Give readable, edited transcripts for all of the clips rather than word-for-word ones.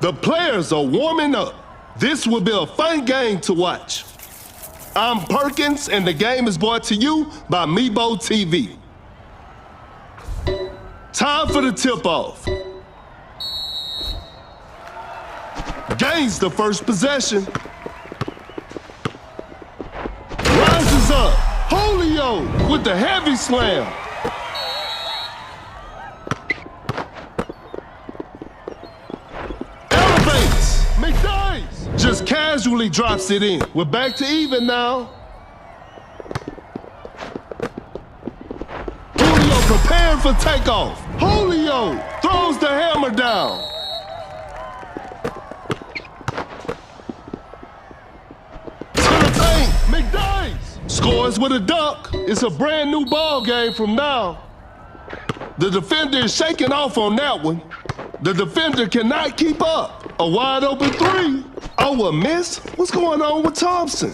The players are warming up. This will be a fun game to watch. I'm Perkins, and the game is brought to you by Meebo TV. Time for the tip-off. Gains the first possession. Rises up. Julio with the heavy slam. Just casually drops it in. We're back to even now. Julio preparing for takeoff. Julio throws the hammer down. To the paint, McDaniels scores with a dunk. It's a brand new ball game from now. The defender is shaking off on that one. The defender cannot keep up. A wide open three. Oh, a miss? What's going on with Thompson?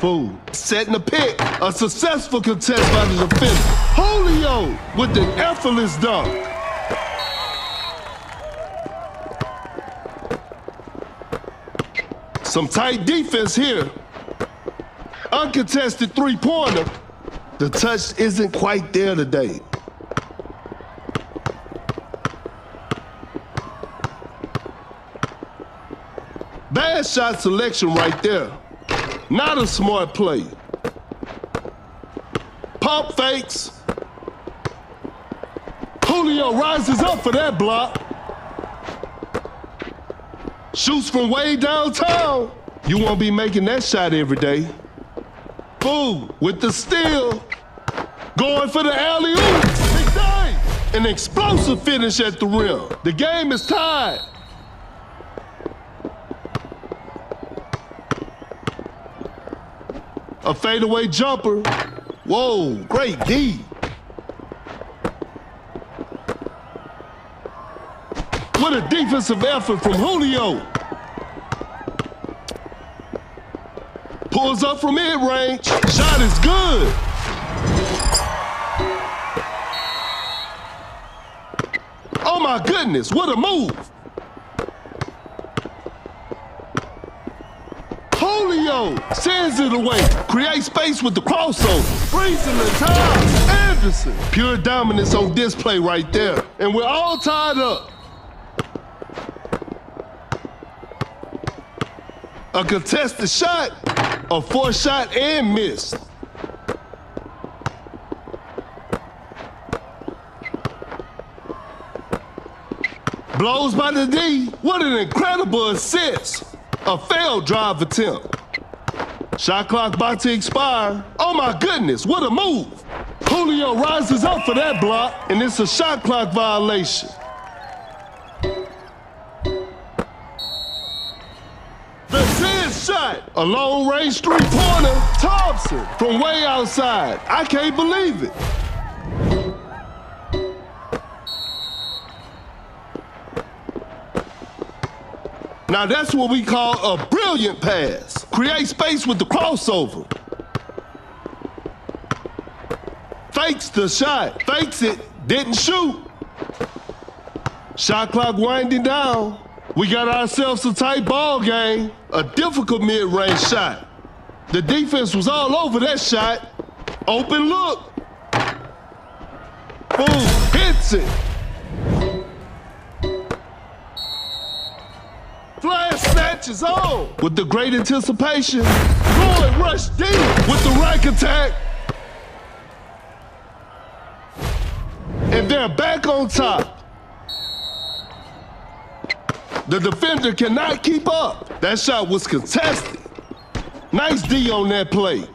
Fool, setting a pick. A successful contest by the defender. Julio with an effortless dunk. Some tight defense here. Uncontested three-pointer. The touch isn't quite there today. Bad shot selection right there. Not a smart play. Pump fakes. Julio rises up for that block. Shoots from way downtown. You won't be making that shot every day. Fool with the steal. Going for the alley-oop. Big day. An explosive finish at the rim. The game is tied. A fadeaway jumper. Whoa, great D. What a defensive effort from Julio. Pulls up from mid-range. Shot is good. Oh my goodness, what a move. Julio sends it away. Creates space with the crossover. Freezing the time. Anderson. Pure dominance on display right there. And we're all tied up. A contested shot. A forced shot and missed. Blows by the D. What an incredible assist. A failed drive attempt. Shot clock about to expire. Oh my goodness, what a move. Julio rises up for that block, and it's a shot clock violation. That's his shot. A long-range three-pointer. Thompson from way outside. I can't believe it. Now that's what we call a brilliant pass. Create space with the crossover. Fakes the shot. Fakes it. Didn't shoot. Shot clock winding down. We got ourselves a tight ball game. A difficult mid-range shot. The defense was all over that shot. Open look. Boom. Hits it. Flash snatches on. With the great anticipation. Floyd rushed deep with the rack attack. And they're back on top. The defender cannot keep up. That shot was contested. Nice D on that play.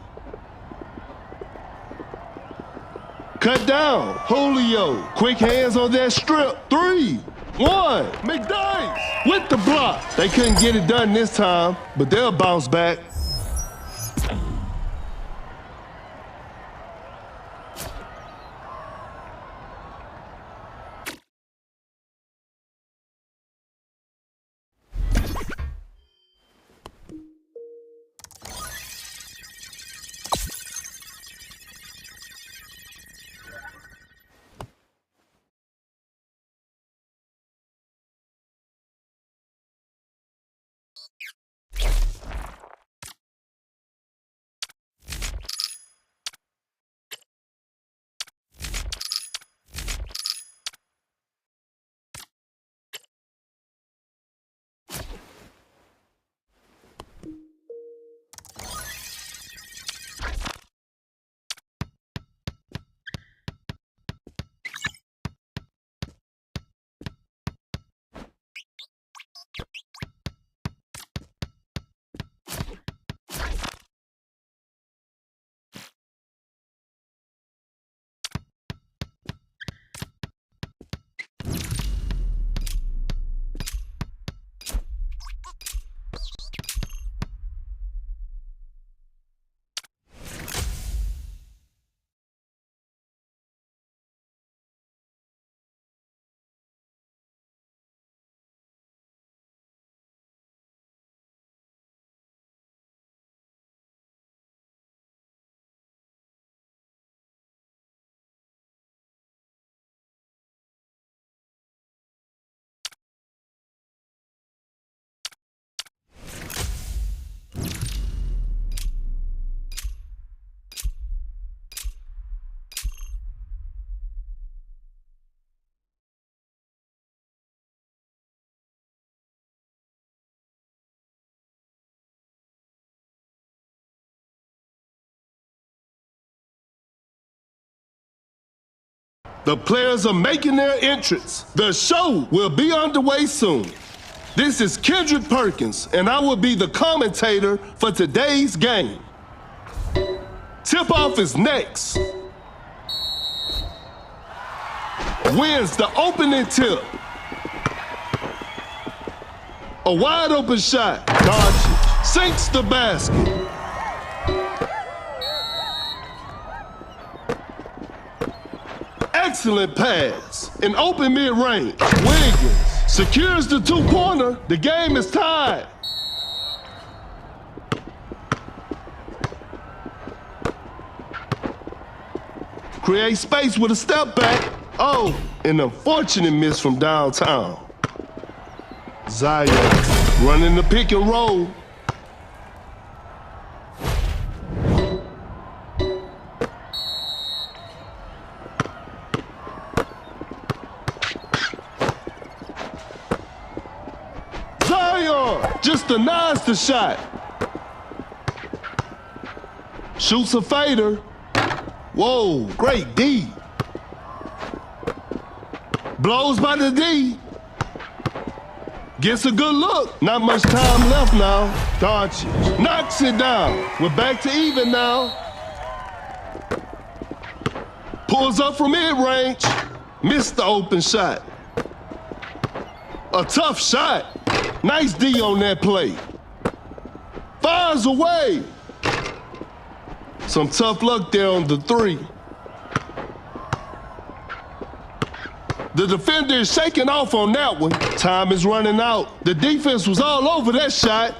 Cut down. Julio. Quick hands on that strip. 3, 1. McDaniels with the block. They couldn't get it done this time, but they'll bounce back. The players are making their entrance. The show will be underway soon. This is Kendrick Perkins, and I will be the commentator for today's game. Tip-off is next. Wins the opening tip. A wide open shot. Dodges. Sinks the basket. Excellent pass. An open mid-range. Wiggins secures the two-pointer. The game is tied. Create space with a step back. Oh, an unfortunate miss from downtown. Zion running the pick and roll. Zion just denies the shot. Shoots a fader. Whoa, great D. Blows by the D. Gets a good look. Not much time left now. Doncic knocks it down. We're back to even now. Pulls up from mid-range. Missed the open shot. A tough shot. Nice D on that play. Fires away. Some tough luck there on the three. The defender is shaking off on that one. Time is running out. The defense was all over that shot.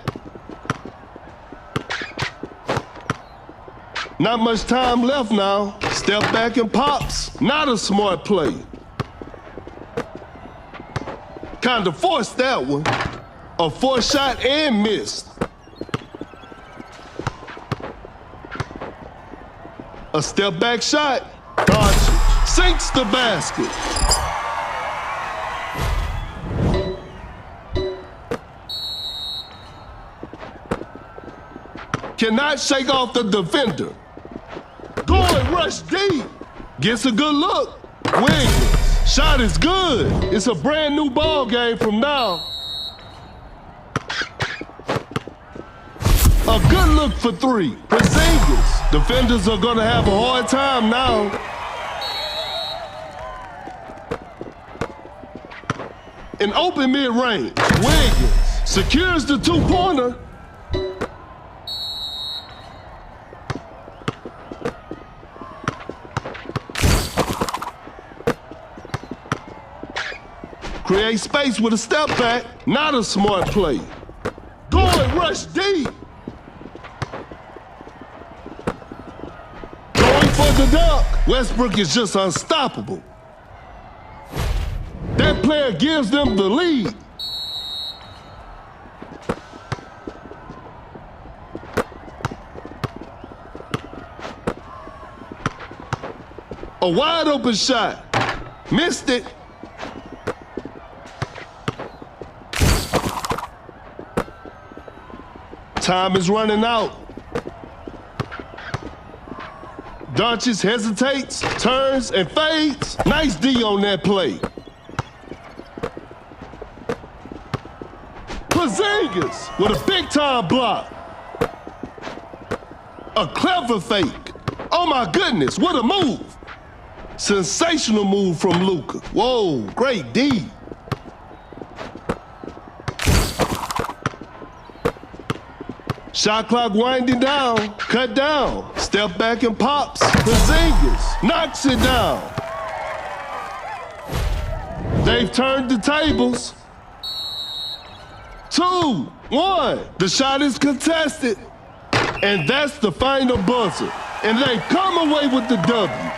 Not much time left now. Step back and pops. Not a smart play. Kind of forced that one. A forced shot and missed. A step back shot. Dodge sinks the basket. Cannot shake off the defender. Going rush deep. Gets a good look. Wiggins. Shot is good. It's a brand new ball game from now. A good look for three. Porzingis. Defenders are going to have a hard time now. An open mid-range. Wiggins secures the two-pointer. Create space with a step back. Not a smart play. Going rush deep. Going for the dunk. Westbrook is just unstoppable. That player gives them the lead. A wide open shot. Missed it. Time is running out. Doncic hesitates, turns, and fades. Nice D on that play. Porzingis with a big-time block. A clever fake. Oh my goodness, what a move. Sensational move from Luka. Whoa, great D. Shot clock winding down, cut down, step back and pops. Porzingis knocks it down. They've turned the tables. 2-1. The shot is contested. And that's the final buzzer. And they come away with the W.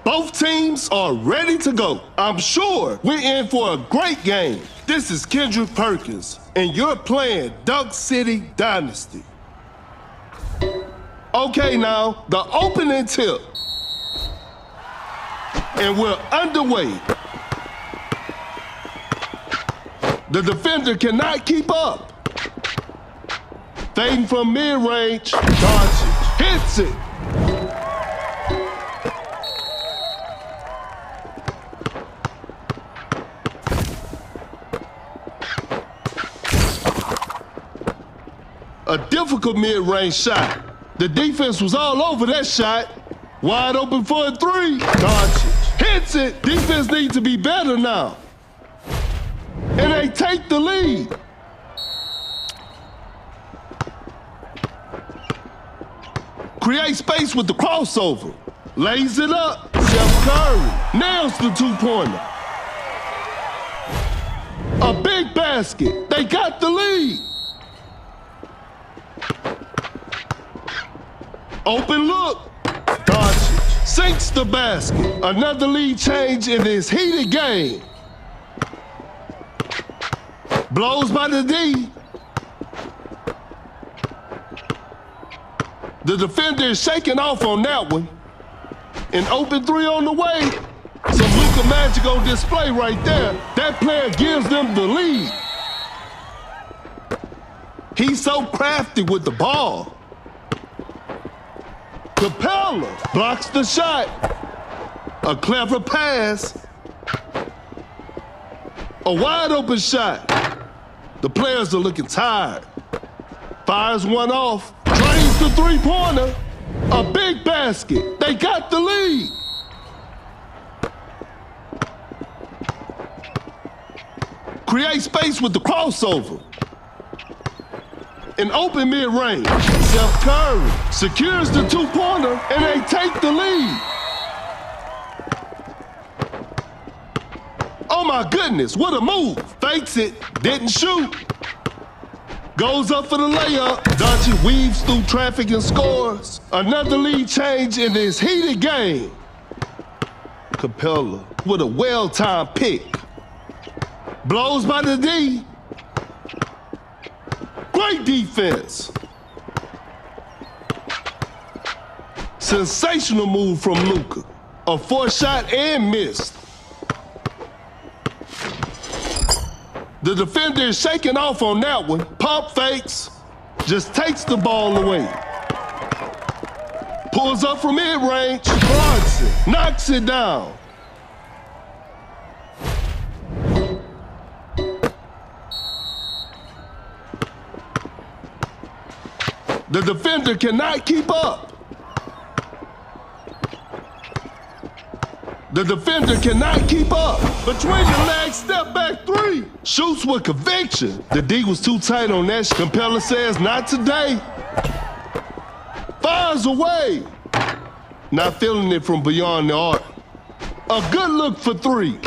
Both teams are ready to go. I'm sure we're in for a great game. This is Kendrick Perkins, and you're playing Dunk City Dynasty. Okay, now, the opening tip. And we're underway. The defender cannot keep up. Fading from mid-range, Doncic hits it. A difficult mid-range shot. The defense was all over that shot. Wide open for a three. Doncic hits it. Defense needs to be better now. And they take the lead. Create space with the crossover. Lays it up. Steph Curry nails the two-pointer. A big basket. They got the lead. Open look. Doncic sinks the basket. Another lead change in this heated game. Blows by the D. The defender is shaking off on that one. An open three on the way. Some Luka magic on display right there. That player gives them the lead. He's so crafty with the ball. Capella blocks the shot. A clever pass. A wide open shot. The players are looking tired. Fires one off. Drains the three-pointer. A big basket. They got the lead. Create space with the crossover. An open mid-range. Steph Curry secures the two-pointer, and they take the lead. Oh my goodness, what a move. Fakes it, didn't shoot. Goes up for the layup. Doncic weaves through traffic and scores. Another lead change in this heated game. Capella with a well-timed pick. Blows by the D. Great defense. Sensational move from Luka. A forced shot and missed. The defender is shaking off on that one. Pump fakes. Just takes the ball away. Pulls up from mid-range. Guards it. Knocks it down. The defender cannot keep up. The defender cannot keep up. Between the legs, step back three. Shoots with conviction. The D was too tight on that. Capella says, not today. Fires away. Not feeling it from beyond the arc. A good look for three.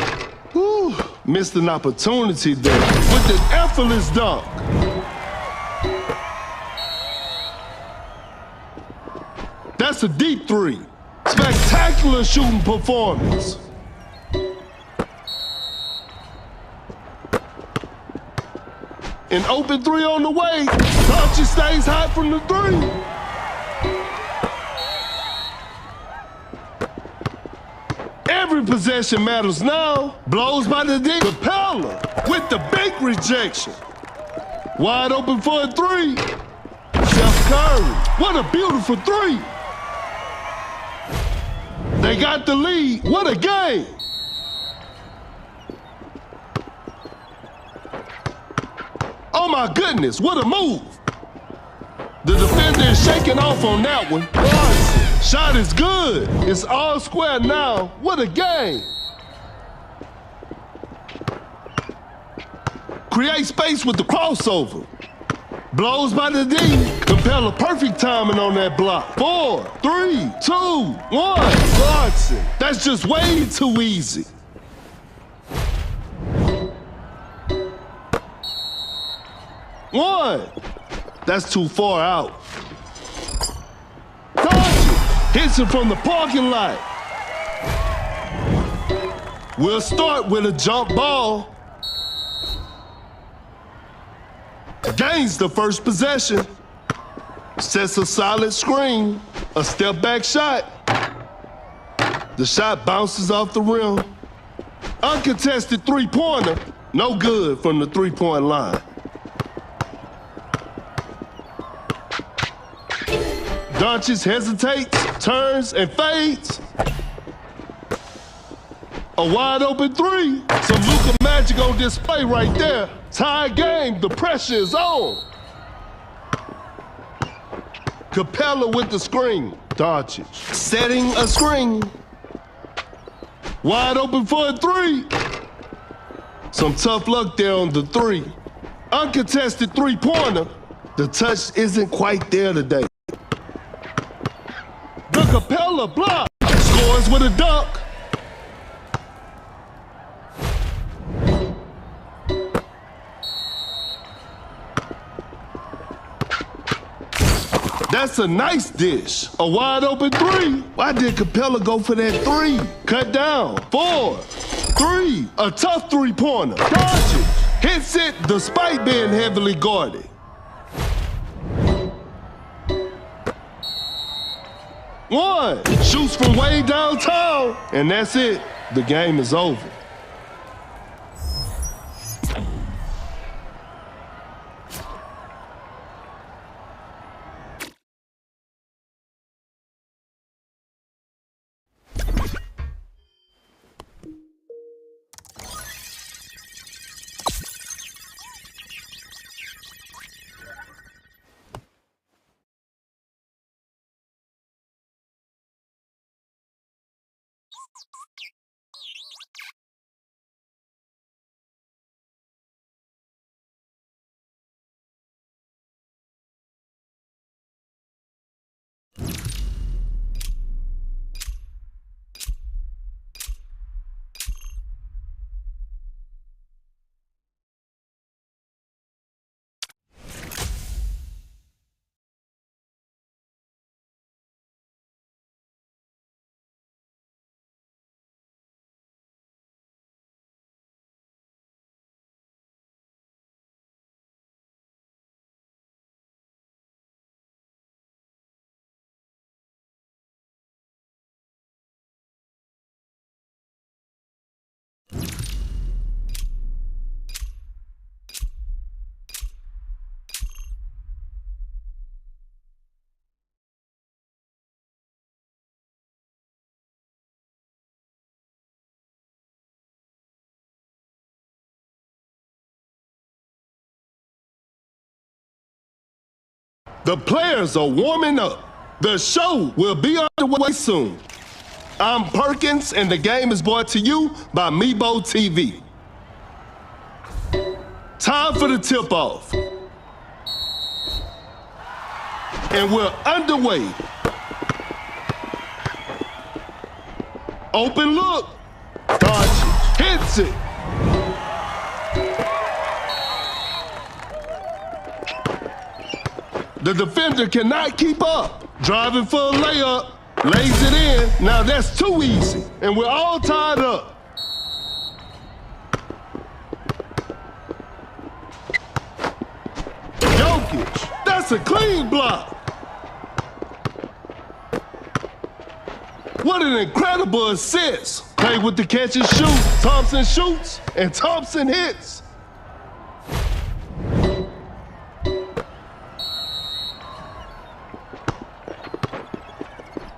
Whew. Missed an opportunity there with an effortless dunk. That's a deep three. Spectacular shooting performance. An open three on the way. Doncic stays hot from the three. Every possession matters now. Blows by the D. Capella with the big rejection. Wide open for a three. Steph Curry. What a beautiful three. They got the lead. What a game. Oh my goodness, what a move. The defender is shaking off on that one. Shot is good. It's all square now. What a game. Create space with the crossover. Blows by the D. Capella perfect timing on that block. 4, 3, 2, 1. Guards it. That's just way too easy. One. That's too far out. Doncic hits it from the parking lot. We'll start with a jump ball. Gains the first possession. Sets a solid screen. A step back shot. The shot bounces off the rim. Uncontested three-pointer. No good from the three-point line. Doncic hesitates, turns, and fades. A wide open three. Some Luka magic on display right there. Tie game, the pressure is on. Capella with the screen. Doncic setting a screen. Wide open for a three. Some tough luck there on the three. Uncontested three-pointer. The touch isn't quite there today. The Capella block. Scores with a dunk. That's a nice dish. A wide open three. Why did Capella go for that three? Cut down. 4, 3. A tough three-pointer. Doncic hits it despite being heavily guarded. One. Shoots from way downtown. And that's it. The game is over. The players are warming up. The show will be underway soon. I'm Perkins, and the game is brought to you by Mebo TV. Time for the tip-off. And we're underway. Open look. Doncic hits it. The defender cannot keep up. Driving for a layup, lays it in. Now that's too easy, and we're all tied up. Jokic, that's a clean block. What an incredible assist. Play with the catch and shoot. Thompson shoots, and Thompson hits.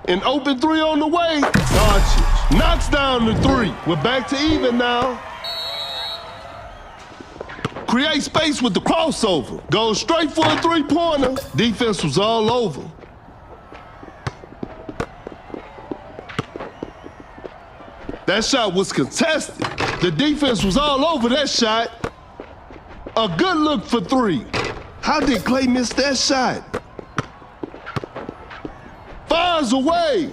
An open three on the way. Doncic knocks down the three. We're back to even now. Create space with the crossover. Goes straight for a three-pointer. Defense was all over. That shot was contested. The defense was all over that shot. A good look for three. How did Clay miss that shot? Fires away.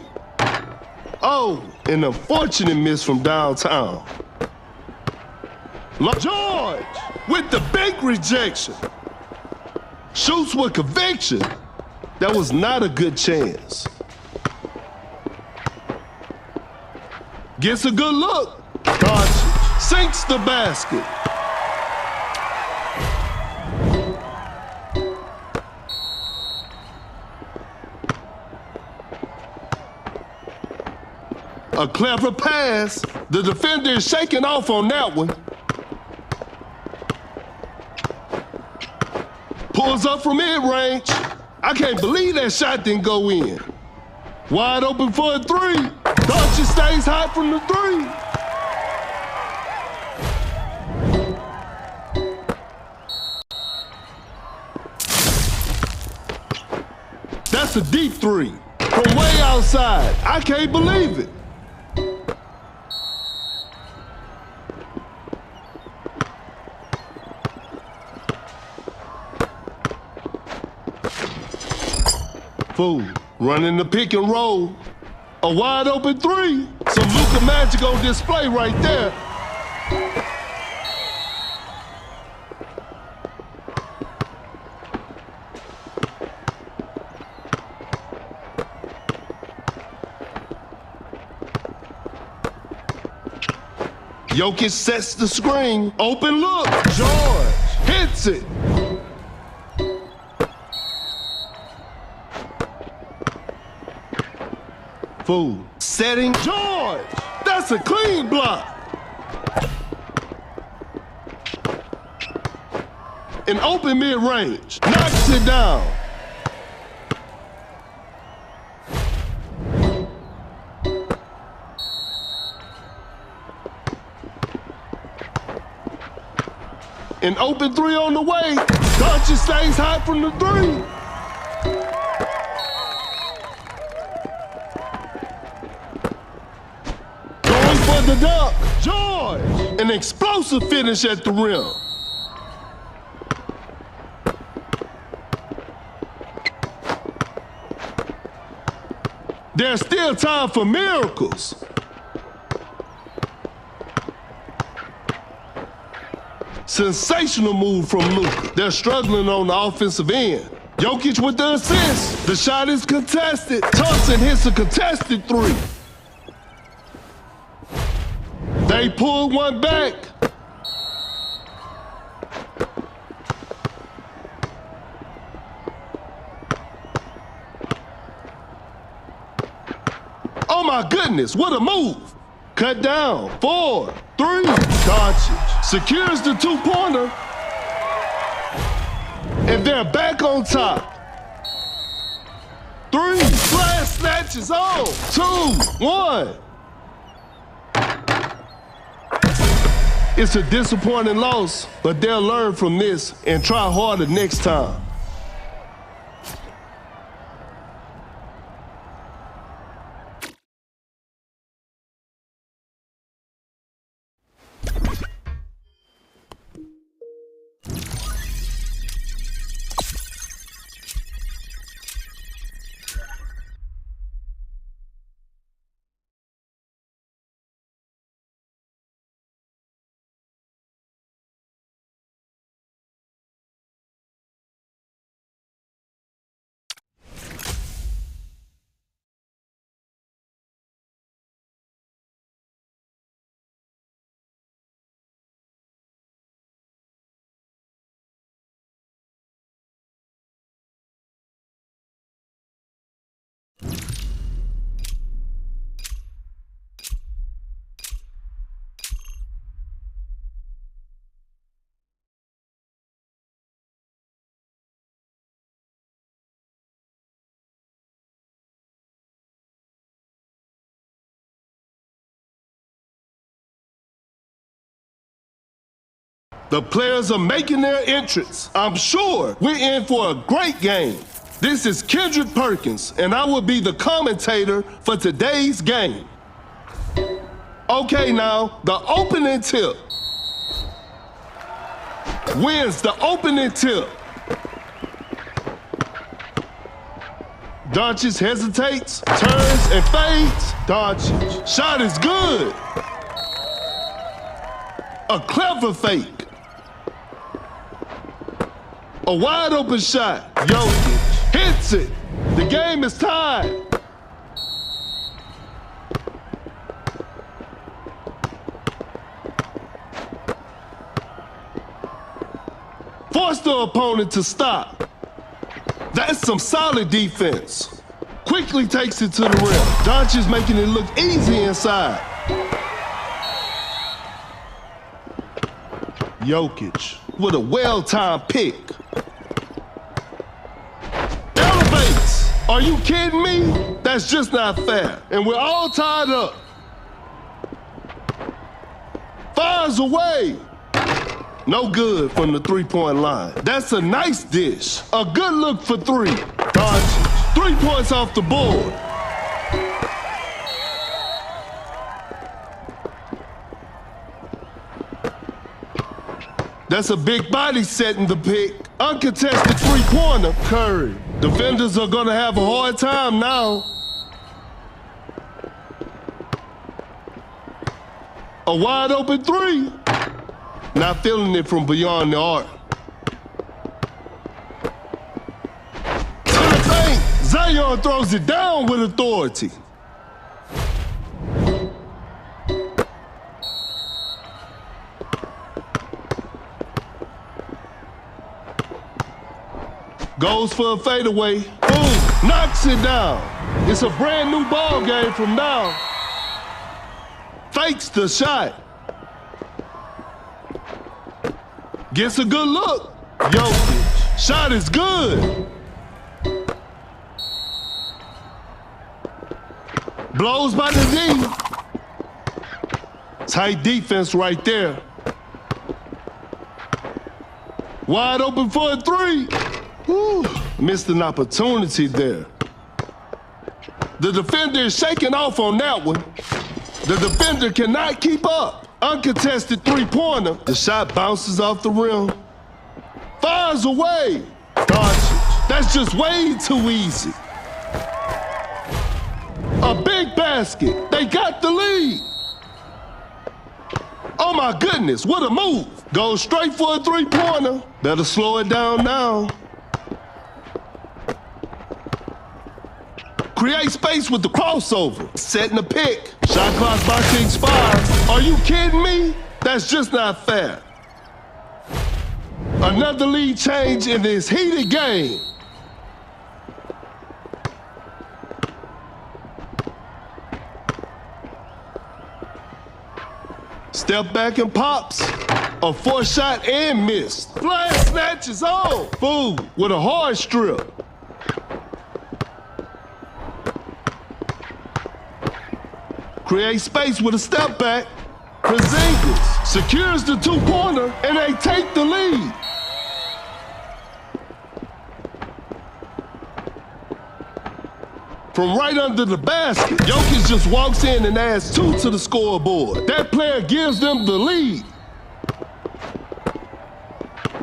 Oh, an unfortunate miss from downtown. George with the big rejection. Shoots with conviction. That was not a good chance. Gets a good look. Doncic sinks the basket. A clever pass. The defender is shaking off on that one. Pulls up from mid-range. I can't believe that shot didn't go in. Wide open for a three. Doncic stays hot from the three. That's a deep three. From way outside. I can't believe it. Fool, running the pick and roll. A wide open three. Some Luka magic on display right there. Jokic sets the screen. Open look. George hits it. Fool. Setting George. That's a clean block. An open mid-range. Knocks it down. An open three on the way. Doncic stays hot from the three. The dunk, George. An explosive finish at the rim. There's still time for miracles. Sensational move from Luka. They're struggling on the offensive end. Jokic with the assist. The shot is contested. Thompson hits a contested three. They pulled one back. Oh my goodness, what a move. Cut down, 4, 3. Doncic secures the two-pointer. And they're back on top. 3, flash snatches on. 2, 1. It's a disappointing loss, but they'll learn from this and try harder next time. The players are making their entrance. I'm sure we're in for a great game. This is Kendrick Perkins, and I will be the commentator for today's game. Okay, now, the opening tip. Wins the opening tip. Doncic hesitates, turns, and fades. Doncic. Shot is good. A clever fake. A wide open shot. Jokic hits it. The game is tied. force the opponent to stop. That's some solid defense. Quickly takes it to the rim. Doncic's making it look easy inside. Jokic with a well-timed pick. Elevates. Are you kidding me? That's just not fair. And we're all tied up. Fires away. No good from the three-point line. That's a nice dish. A good look for three. Doncic. 3 points off the board. That's a big body setting the pick. Uncontested three-pointer. Curry. Defenders are going to have a hard time now. A wide open three. Not feeling it from beyond the arc. To the paint. Zion throws it down with authority. Goes for a fadeaway. Boom. Knocks it down. It's a brand new ball game from now. Fakes the shot. Gets a good look. Jokic. Shot is good. Blows by the D. Tight defense right there. Wide open for a three. Whew. Missed an opportunity there. The defender is shaking off on that one. The defender cannot keep up. Uncontested three-pointer. The shot bounces off the rim. Fires away. Doncic. That's just way too easy. A big basket. They got the lead. Oh my goodness, what a move. Goes straight for a three-pointer. Better slow it down now. Create space with the crossover. Setting the pick. Shot clock about to expire. Are you kidding me? That's just not fair. Another lead change in this heated game. Step back and pops. A 4-shot and missed. Flag snatches on. Boom, with a hard strip. Create space with a step back. Porzingis secures the two-pointer, and they take the lead. From right under the basket, Jokic just walks in and adds 2 to the scoreboard. That player gives them the lead.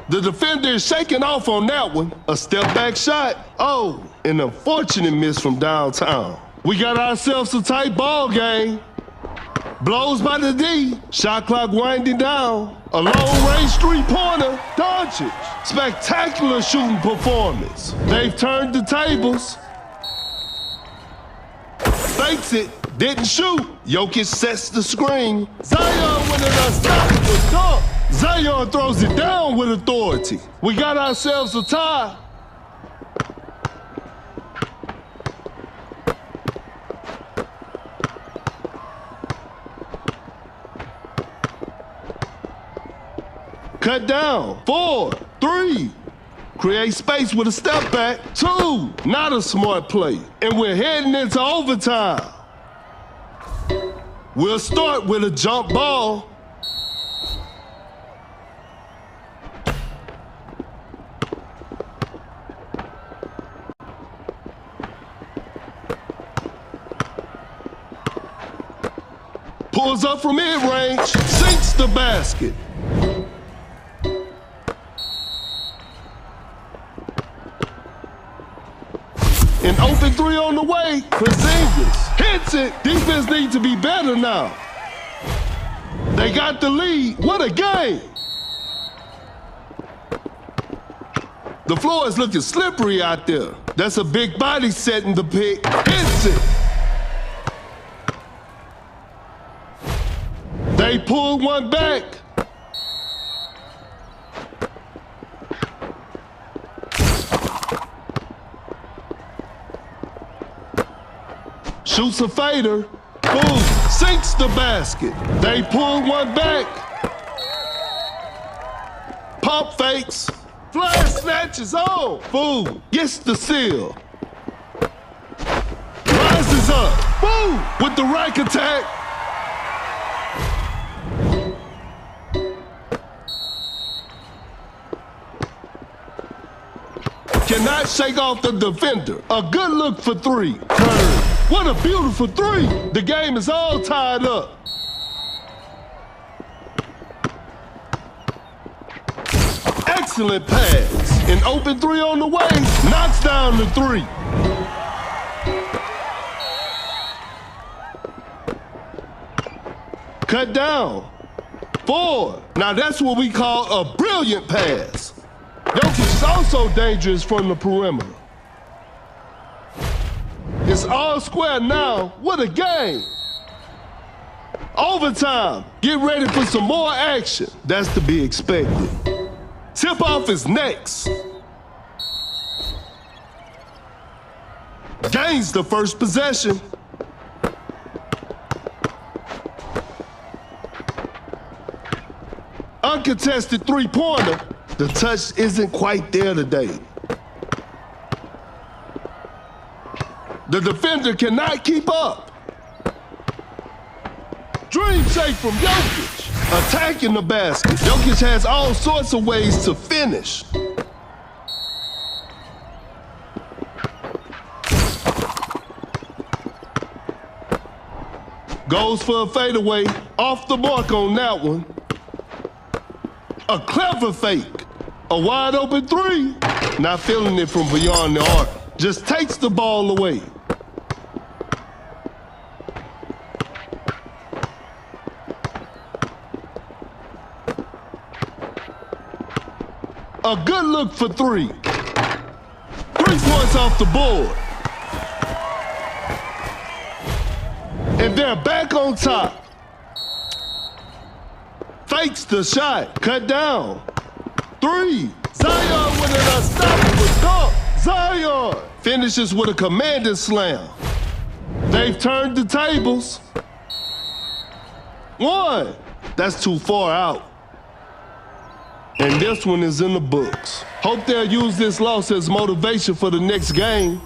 The defender is shaking off on that one. A step-back shot. Oh, an unfortunate miss from downtown. We got ourselves a tight ball game. Blows by the D. Shot clock winding down. A long-range three-pointer. Doncic. Spectacular shooting performance. They've turned the tables. Fakes it. Didn't shoot. Jokic sets the screen. Zion with an unstoppable dunk. Zion throws it down with authority. We got ourselves a tie. Cut down. 4, 3. Create space with a step back. 2. Not a smart play. And we're heading into overtime. We'll start with a jump ball. Pulls up from mid-range, sinks the basket. An open three on the way. Porzingis hits it. Defense needs to be better now. They got the lead. What a game. The floor is looking slippery out there. That's a big body setting the pick. Hits it. They pulled one back. Shoots a fader. Boom. Sinks the basket. They pull one back. Pump fakes. Flash snatches on. Boom. Gets the seal. Rises up. Boom. With the rack attack. Cannot shake off the defender. A good look for three. Curry. What a beautiful three. The game is all tied up. Excellent pass. An open three on the way. Knocks down the three. Cut down. 4. Now that's what we call a brilliant pass. Jokic is also dangerous from the perimeter. It's all square now. What a game. Overtime. Get ready for some more action. That's to be expected. Tip-off is next. Gains the first possession. Uncontested three-pointer. The touch isn't quite there today. The defender cannot keep up. Dream shake from Jokic. Attacking the basket. Jokic has all sorts of ways to finish. Goes for a fadeaway. Off the mark on that one. A clever fake. A wide open three. Not feeling it from beyond the arc. Just takes the ball away. A good look for three. 3 points off the board. And they're back on top. Fakes the shot. Cut down. 3. Zion with an unstoppable dunk. Zion finishes with a commanding slam. They've turned the tables. 1. That's too far out. And this one is in the books. Hope they'll use this loss as motivation for the next game.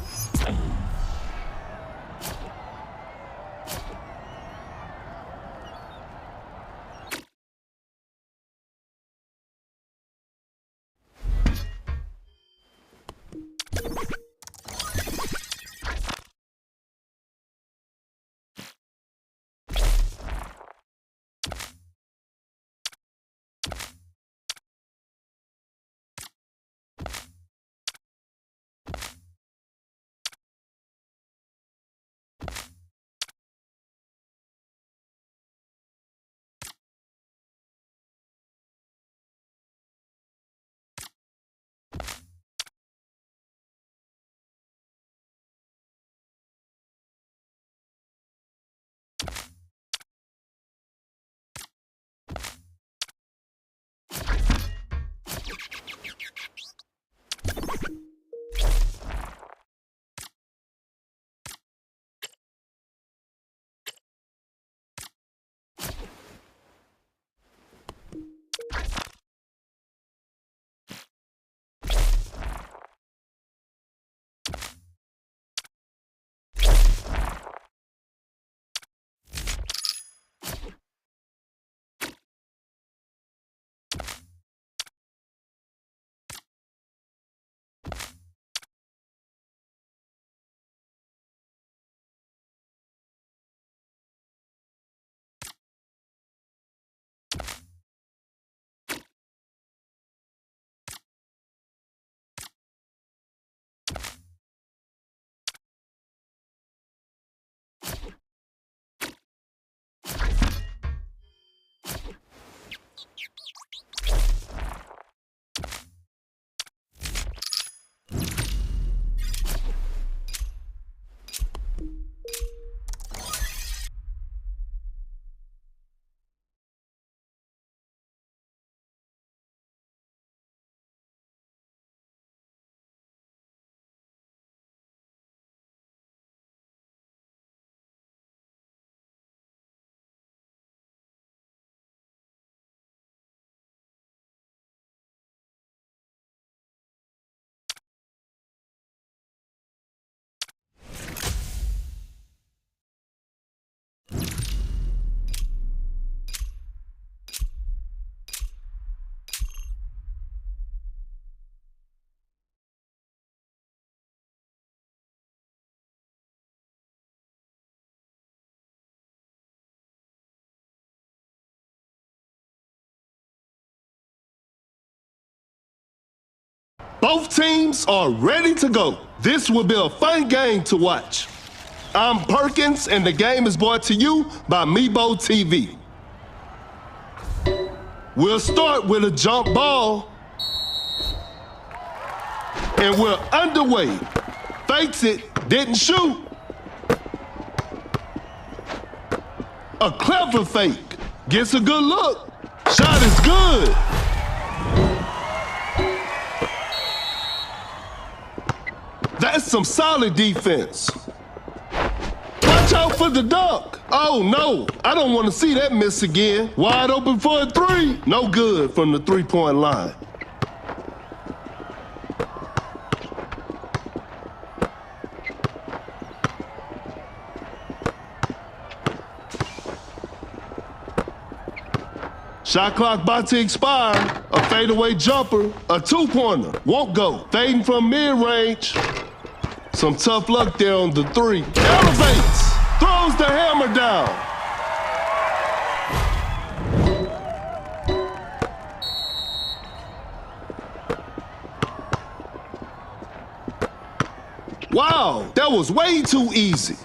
Both teams are ready to go. This will be a fun game to watch. I'm Perkins, and the game is brought to you by Mebo TV. We'll start with a jump ball. And we're underway. Fakes it, didn't shoot. A clever fake. Gets a good look. Shot is good. That's some solid defense. Watch out for the dunk. Oh no, I don't want to see that miss again. Wide open for a three. No good from the three-point line. Shot clock about to expire. A fadeaway jumper, a two-pointer, won't go. Fading from mid-range. Some tough luck there on the three. Elevates, throws the hammer down. Wow, that was way too easy.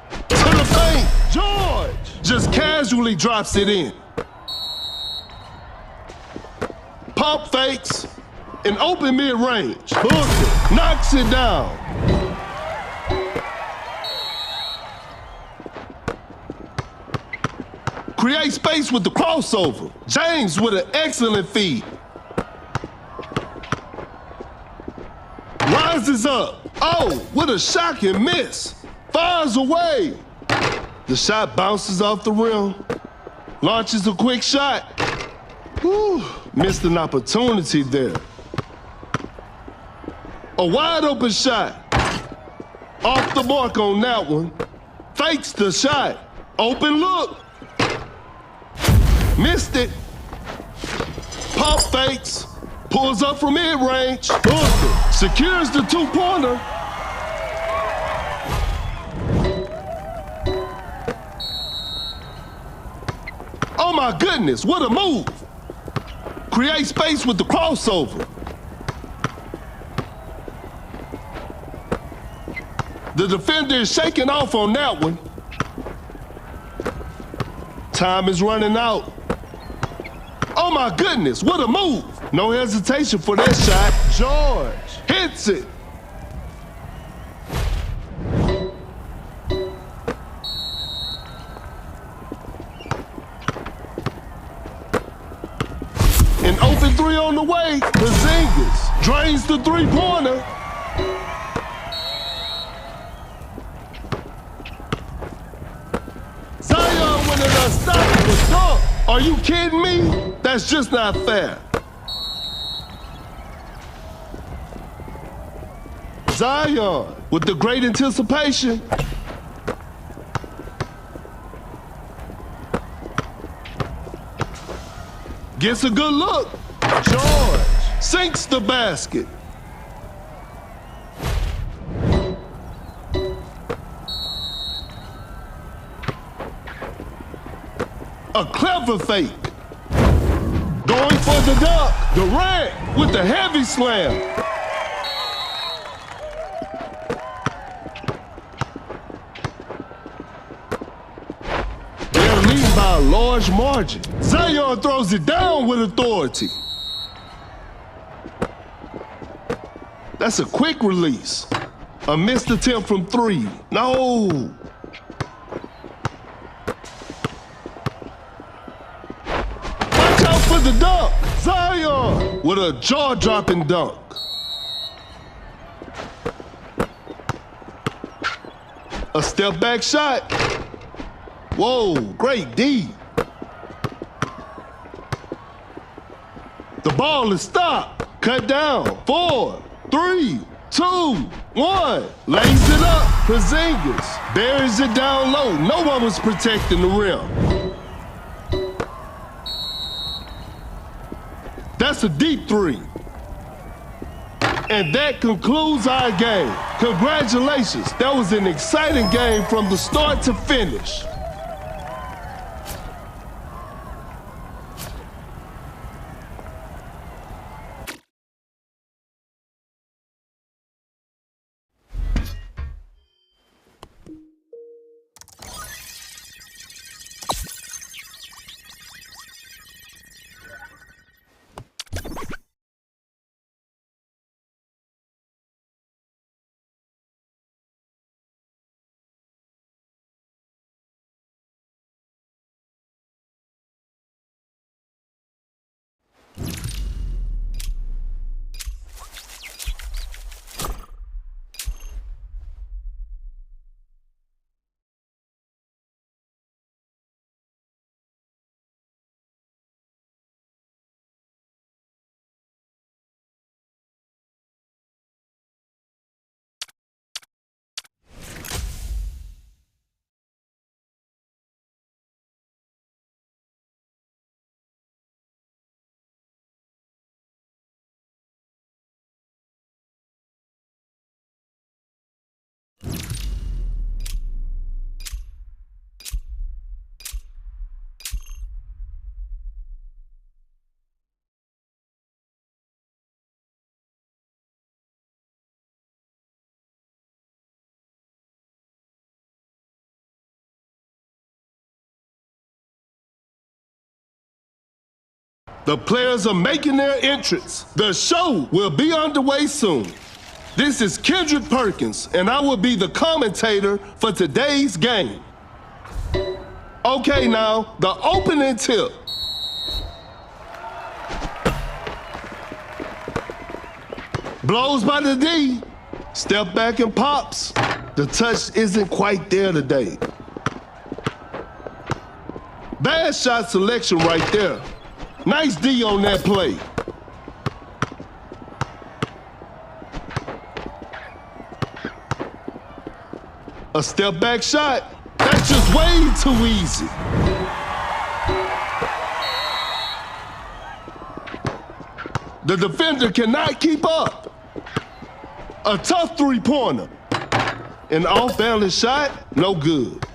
To the paint, George just casually drops it in. Pump fakes, an open mid-range. Booker knocks it down. Create space with the crossover. James with an excellent feed. Rises up. Oh, what a shocking miss. Fires away. The shot bounces off the rim. Launches a quick shot. Whew, missed an opportunity there. A wide open shot. Off the mark on that one. Fakes the shot. Open look. Missed it. Pump fakes. Pulls up from mid-range. Booker secures the two-pointer. Oh my goodness, what a move. Create space with the crossover. The defender is shaking off on that one. Time is running out. Oh my goodness, what a move. No hesitation for that shot. George hits it. An open three on the way. Porzingis drains the three-pointer. Zion with an unstoppable dunk. Are you kidding me? That's just not fair. Zion with the great anticipation. Gets a good look. George sinks the basket. A clever fake. Going for the dunk. Durant with the heavy slam. They're leading by a large margin. Zion throws it down with authority. That's a quick release. A missed attempt from three. No. For the dunk, Zion with a jaw-dropping dunk. A step-back shot. Whoa, great D. The ball is stopped. Cut down. 4, 3, 2, 1. Lays it up. Porzingis buries it down low. No one was protecting the rim. That's a deep three. And that concludes our game. Congratulations. That was an exciting game from the start to finish. The players are making their entrance. The show will be underway soon. This is Kendrick Perkins, and I will be the commentator for today's game. Okay, now, the opening tip. Blows by the D. Step back and pops. The touch isn't quite there today. Bad shot selection right there. Nice D on that play. A step back shot. That's just way too easy. The defender cannot keep up. A tough three-pointer. An off-balance shot, no good.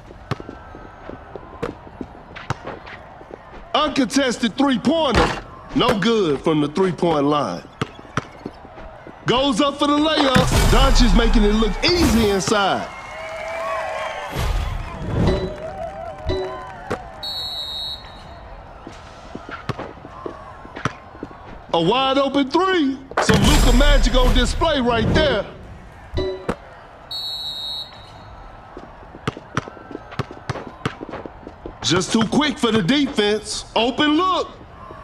Uncontested three-pointer, no good from the three-point line. Goes up for the layup. Doncic's making it look easy inside. A wide open three. Some Luka magic on display right there. Just too quick for the defense. Open look.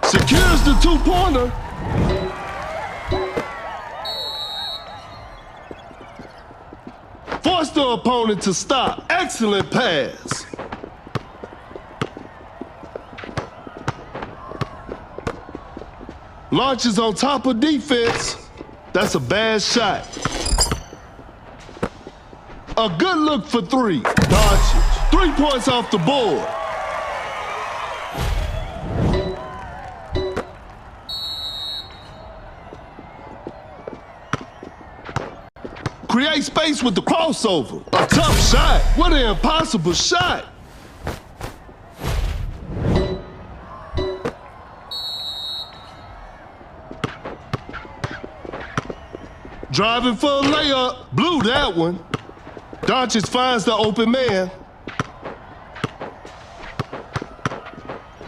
Secures the two-pointer. Forced the opponent to stop. Excellent pass. Launches on top of defense. That's a bad shot. A good look for three. Doncic. 3 points off the board. Create space with the crossover. A tough shot. What an impossible shot. Driving for a layup. Blew that one. Doncic finds the open man.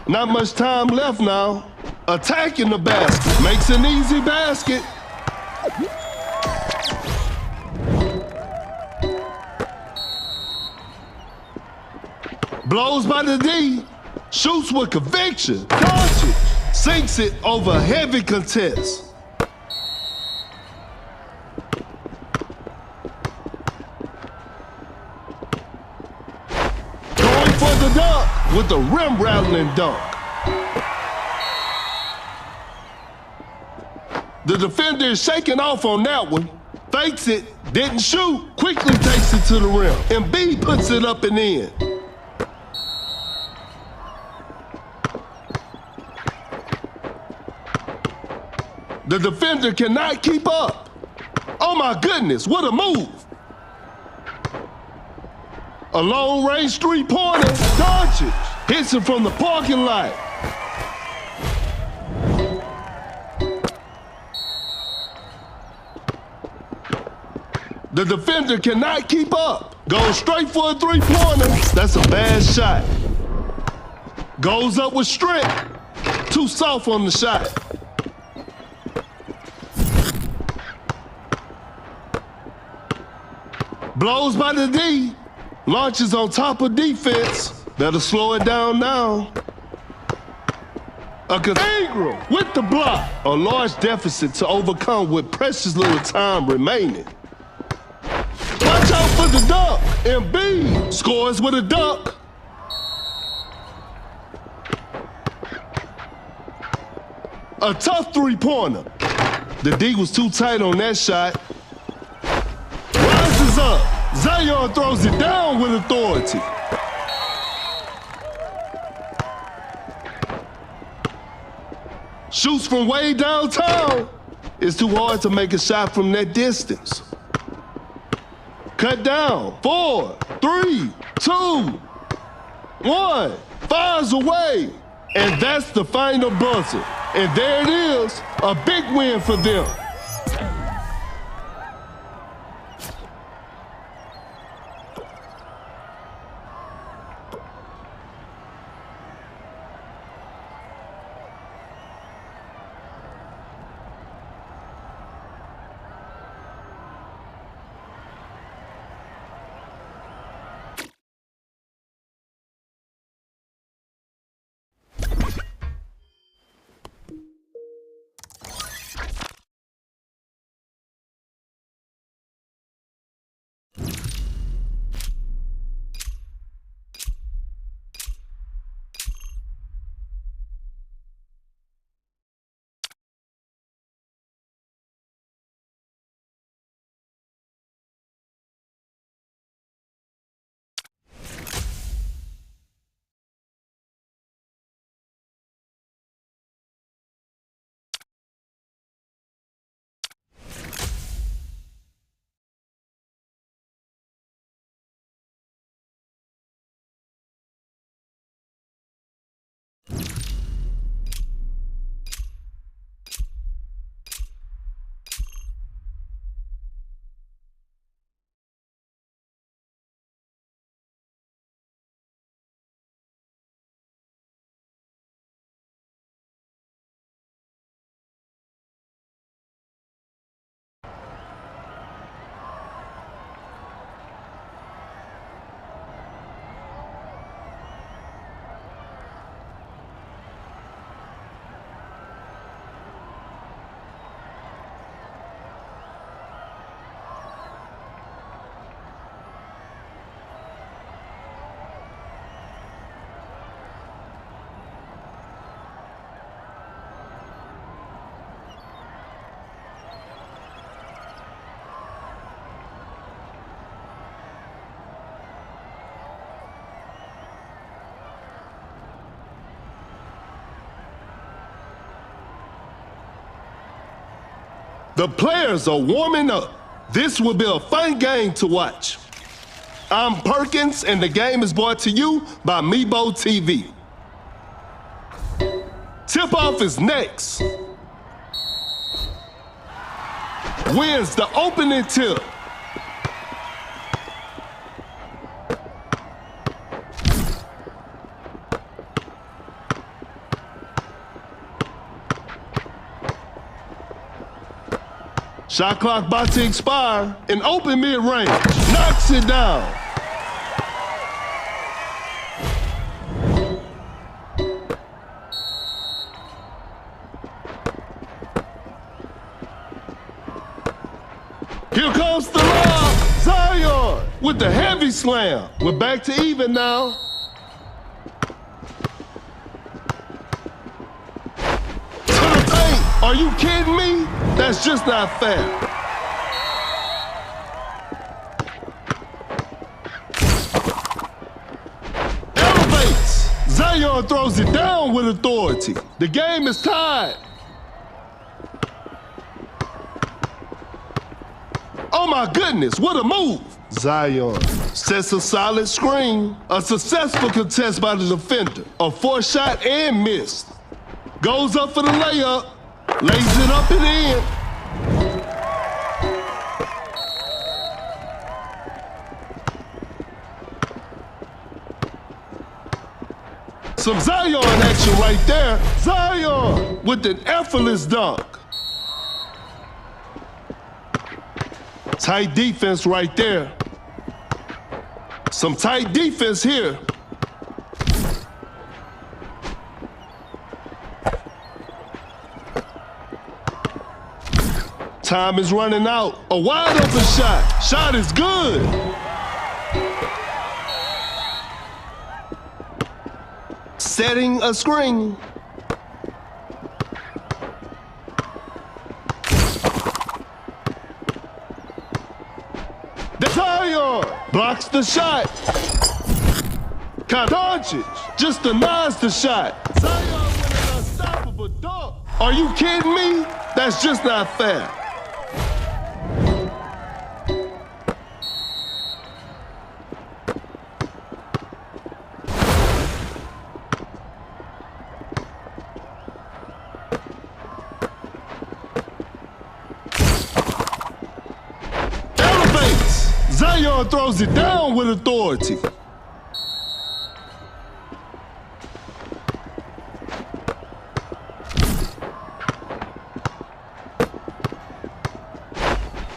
Not much time left now. Attacking the basket. Makes an easy basket. Blows by the D. Shoots with conviction. Doncic sinks it over heavy contest. For the dunk with the rim rattling dunk. The defender is shaking off on that one. Fakes it, didn't shoot, quickly takes it to the rim. Embiid puts it up and in. The defender cannot keep up. Oh my goodness, what a move. A long-range three-pointer. Doncic hits it from the parking lot. The defender cannot keep up. Goes straight for a three-pointer. That's a bad shot. Goes up with strength. Too soft on the shot. Blows by the D. Launches on top of defense. Better slow it down now. Ingram with the block. A large deficit to overcome with precious little time remaining. Watch out for the dunk. Embiid scores with a dunk. A tough three-pointer. The D was too tight on that shot. Rises up. Zion throws it down with authority. Shoots from way downtown. It's too hard to make a shot from that distance. Cut down. 4, 3, 2, 1. Fires away. And that's the final buzzer. And there it is, a big win for them. The players are warming up. This will be a fun game to watch. I'm Perkins, and the game is brought to you by Meebo TV. Tip-off is next. Wins the opening tip. Shot clock about to expire. An open mid-range. Knocks it down. Here comes the lob. Zion with the heavy slam. We're back to even now. To the paint. Are you kidding me? That's just not fair. Elevates. Zion throws it down with authority. The game is tied. Oh my goodness, what a move. Zion sets a solid screen. A successful contest by the defender. A forced shot and missed. Goes up for the layup. Lays it up and in. Some Zion action right there. Zion with an effortless dunk. Tight defense right there. Some tight defense here. Time is running out. A wide open shot. Shot is good. Setting a screen. Zion blocks the shot. Doncic just denies the shot. Zion with an unstoppable dunk. Are you kidding me? That's just not fair. Zion throws it down with authority.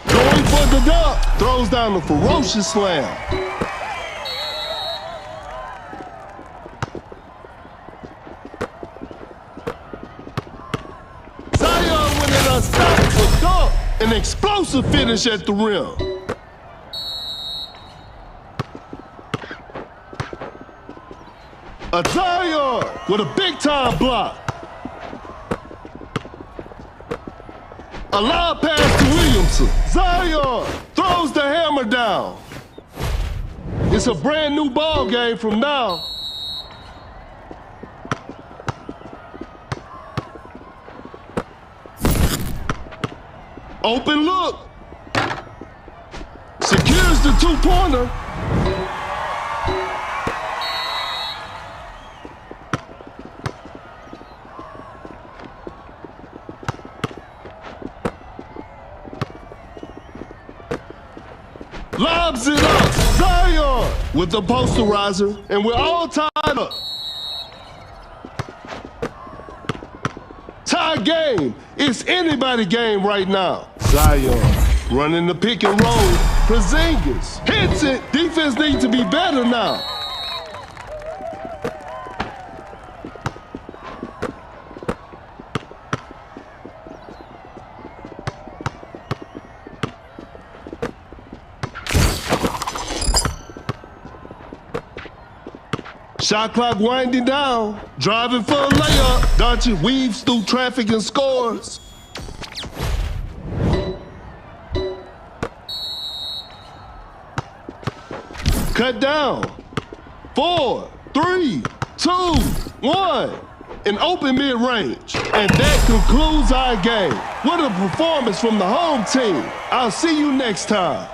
Going for the dunk. Throws down a ferocious slam. Zion with an unstoppable dunk. An explosive finish at the rim. A Zion with a big-time block. A lob pass to Williamson. Zion throws the hammer down. It's a brand new ball game from now. Open look. Secures the two-pointer. Lobs it up. Zion with the posterizer, and we're all tied up. Tie game. It's anybody game right now. Zion running the pick and roll. Porzingis hits it. Defense needs to be better now. Shot clock winding down. Driving for a layup. Doncic weaves through traffic and scores. Cut down. 4, 3, 2, 1. in open mid-range. And that concludes our game. What a performance from the home team. I'll see you next time.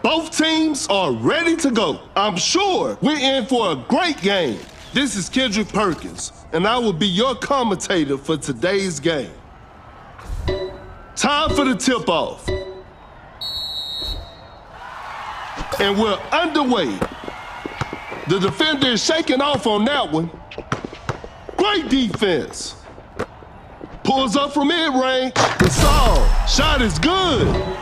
Both teams are ready to go. I'm sure we're in for a great game. This is Kendrick Perkins, and I will be your commentator for today's game. Time for the tip-off. And we're underway. The defender is shaking off on that one. Great defense. Pulls up from mid-range. Gasol. Shot is good.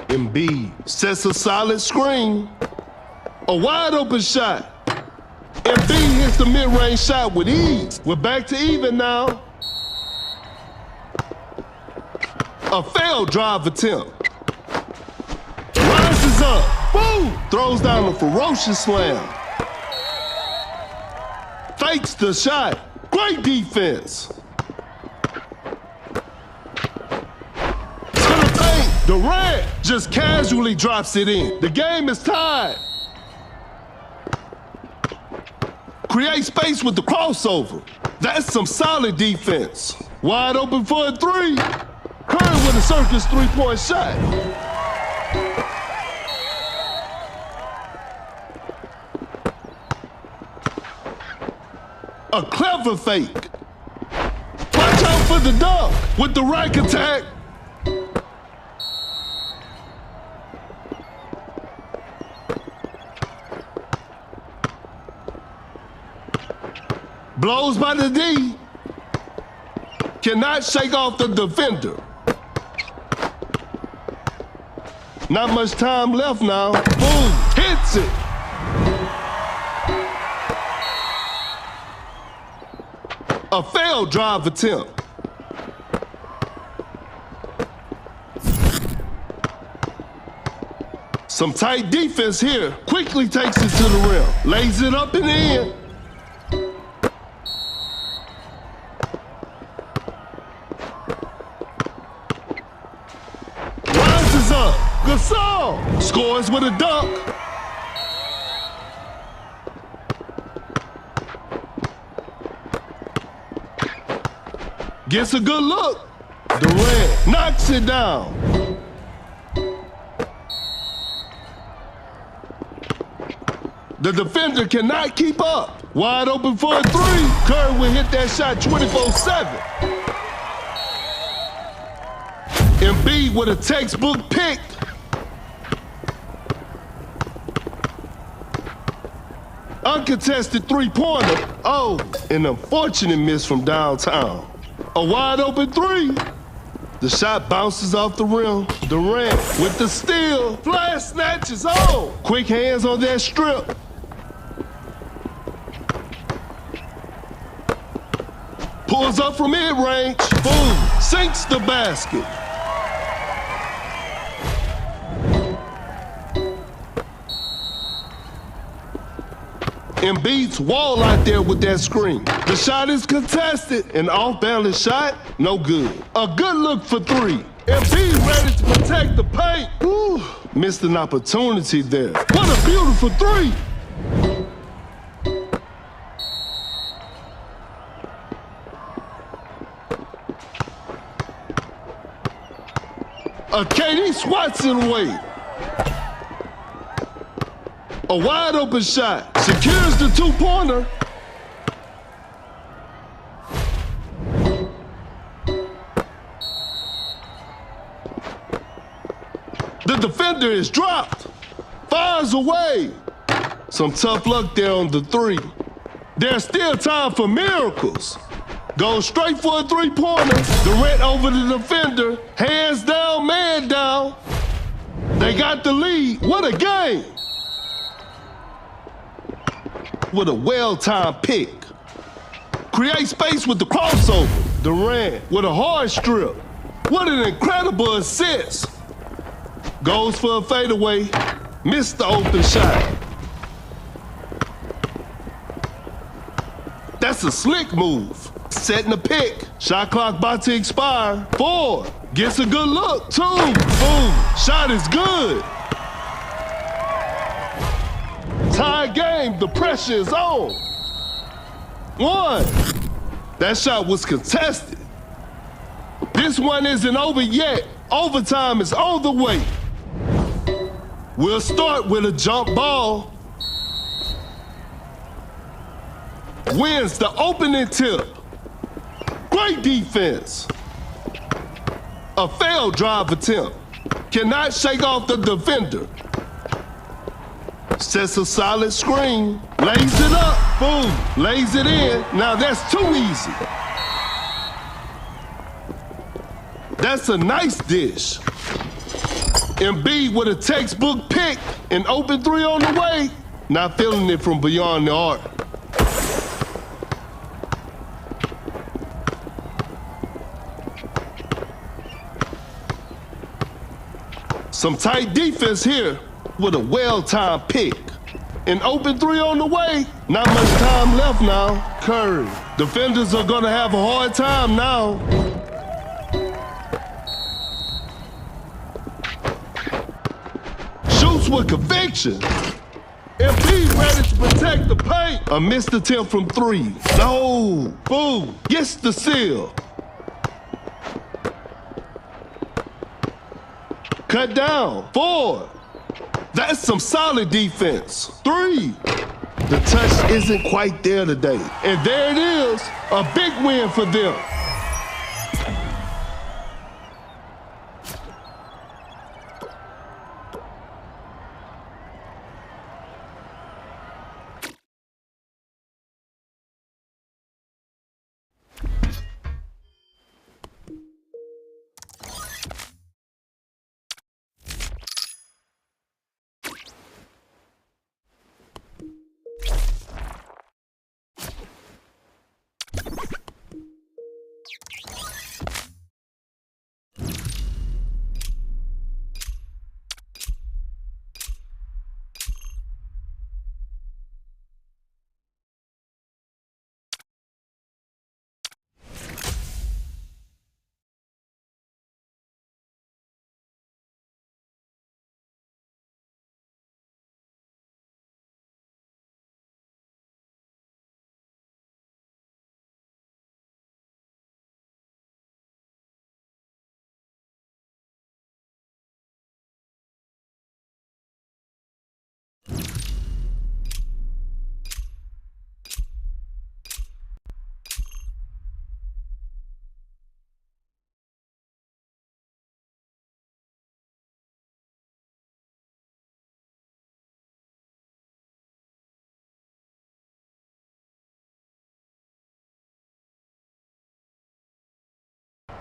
Embiid sets a solid screen. A wide open shot. Embiid hits the mid-range shot with ease. We're back to even now. A failed drive attempt. Rises up. Boom! Throws down a ferocious slam. Fakes the shot. Great defense. Durant just casually drops it in. The game is tied. Create space with the crossover. That's some solid defense. Wide open for a three. Curry with a circus three-point shot. A clever fake. Watch out for the dunk with the rack attack. Blows by the D. Cannot shake off the defender. Not much time left now. Boom, hits it. A failed drive attempt. Some tight defense here. Quickly takes it to the rim. Lays it up and in. Rises up. Gasol scores with a dunk. Gets a good look. Durant knocks it down. The defender cannot keep up. Wide open for a three. Curry will hit that shot 24/7. Embiid with a textbook pick. Uncontested three-pointer. Oh, an unfortunate miss from downtown. A wide open three. The shot bounces off the rim. Durant with the steal. Flash snatches on. Quick hands on that strip. Pulls up from mid-range. Boom. Sinks the basket. Embiid's wall out there with that screen. The shot is contested. An off-balance shot, no good. A good look for three. Embiid ready to protect the paint. Ooh, missed an opportunity there. What a beautiful three. KD swats it away. A wide open shot. Secures the two-pointer. The defender is dropped. Fires away. Some tough luck there on the three. There's still time for miracles. Goes straight for a three-pointer. Durant over the defender. Hands down, man down. They got the lead. What a game. With a well-timed pick. Create space with the crossover. Durant with a hard strip. What an incredible assist. Goes for a fadeaway. Missed the open shot. That's a slick move. Setting the pick. Shot clock about to expire. 4. Gets a good look. 2. Boom. Shot is good. Tie game. The pressure is on. 1. That shot was contested. This one isn't over yet. Overtime is on the way. We'll start with a jump ball. Wins the opening tip. Great defense. A failed drive attempt. Cannot shake off the defender. Sets a solid screen. Lays it up. Boom. Lays it in. Now that's too easy. That's a nice dish. Embiid with a textbook pick. An open three on the way. Not feeling it from beyond the arc. Some tight defense here with a well-timed pick. An open three on the way. Not much time left now. Curry. Defenders are gonna have a hard time now. Shoots with conviction. Embiid ready to protect the paint. A missed attempt from 3. No. Boom. Gets the seal. Cut down. 4. That's some solid defense. 3. The touch isn't quite there today. And there it is. A big win for them.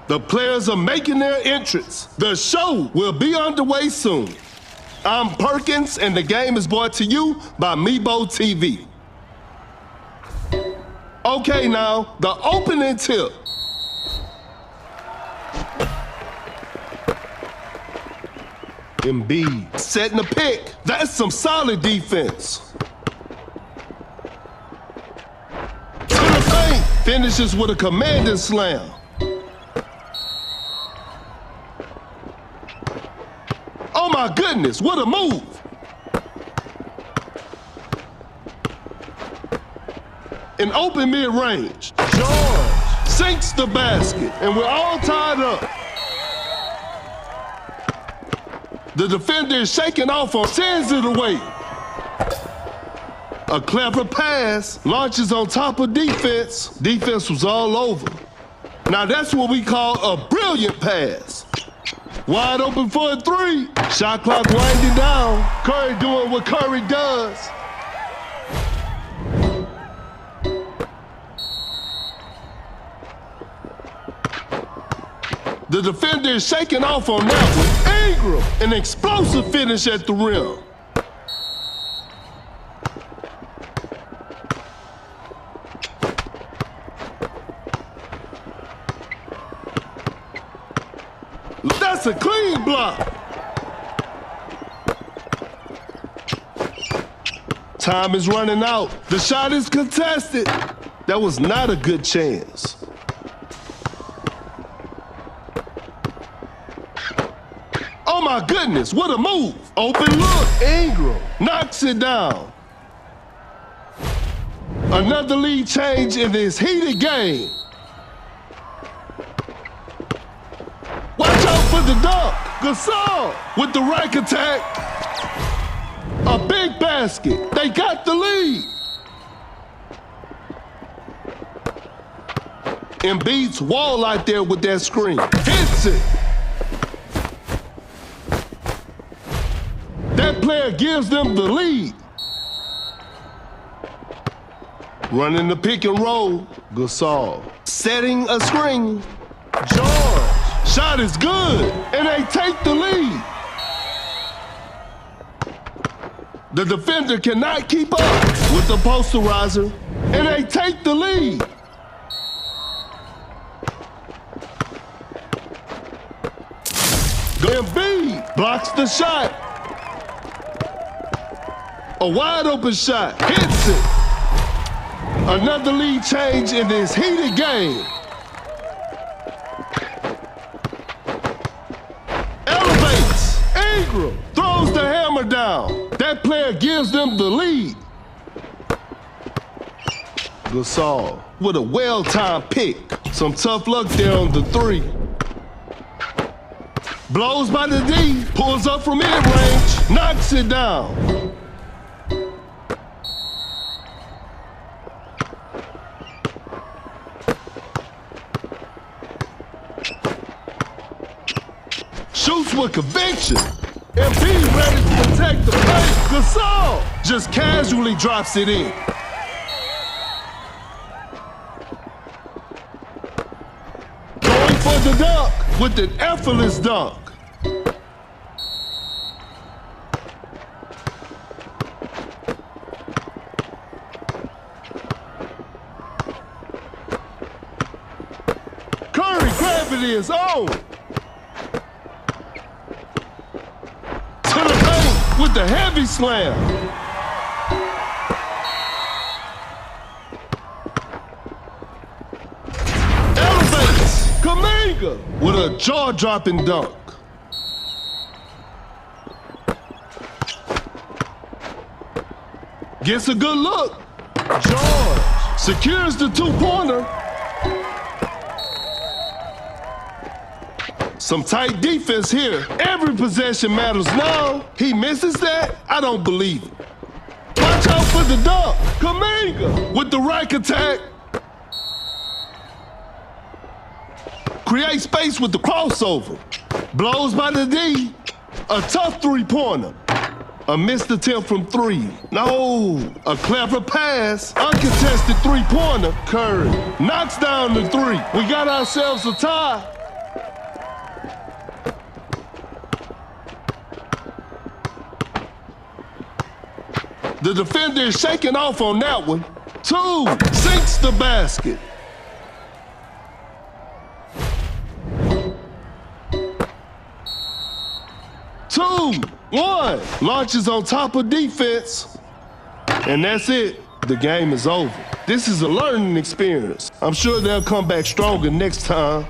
The players are making their entrance. The show will be underway soon. I'm Perkins, and the game is brought to you by Meebo TV. Okay, now, the opening tip. Embiid setting a pick. That's some solid defense. To the paint. Finishes with a commanding slam. Oh my goodness, what a move. An open mid-range. George sinks the basket, and we're all tied up. The defender is shaking off on, sends it away. A clever pass, launches on top of defense. Defense was all over. Now that's what we call a brilliant pass. Wide open for a three. Shot clock winding down. Curry doing what Curry does. The defender is shaking off on that one. Ingram, an explosive finish at the rim. That's a clean block. Time is running out. The shot is contested. That was not a good chance. Oh my goodness, what a move. Open look, Ingram knocks it down. Another lead change in this heated game. Watch out for the dunk. Gasol with the rack attack. A big basket. They got the lead. Embiid's wall out there with that screen. Hits it. That player gives them the lead. Running the pick and roll. Gasol setting a screen. George. Shot is good, and they take the lead. The defender cannot keep up with the posterizer, and they take the lead. Embiid blocks the shot. A wide open shot, hits it. Another lead change in this heated game. Elevates, Ingram throws the hammer down. That player gives them the lead. Gasol with a well-timed pick. Some tough luck there on the three. Blows by the D, pulls up from mid-range, knocks it down. Shoots with conviction. Embiid ready to protect the paint. Gasol just casually drops it in. Going for the dunk with an effortless dunk. Curry gravity is on. With the heavy slam. Elevates. Kuminga with a jaw-dropping dunk. Gets a good look. George secures the two-pointer. Some tight defense here. Every possession matters now. He misses that? I don't believe it. Watch out for the dunk. Kuminga with the rack attack. Create space with the crossover. Blows by the D. A tough three-pointer. A missed attempt from three. No, a clever pass. Uncontested three-pointer. Curry knocks down the three. We got ourselves a tie. The defender is shaking off on that one. 2, sinks the basket. 2, 1, launches on top of defense. And that's it. The game is over. This is a learning experience. I'm sure they'll come back stronger next time.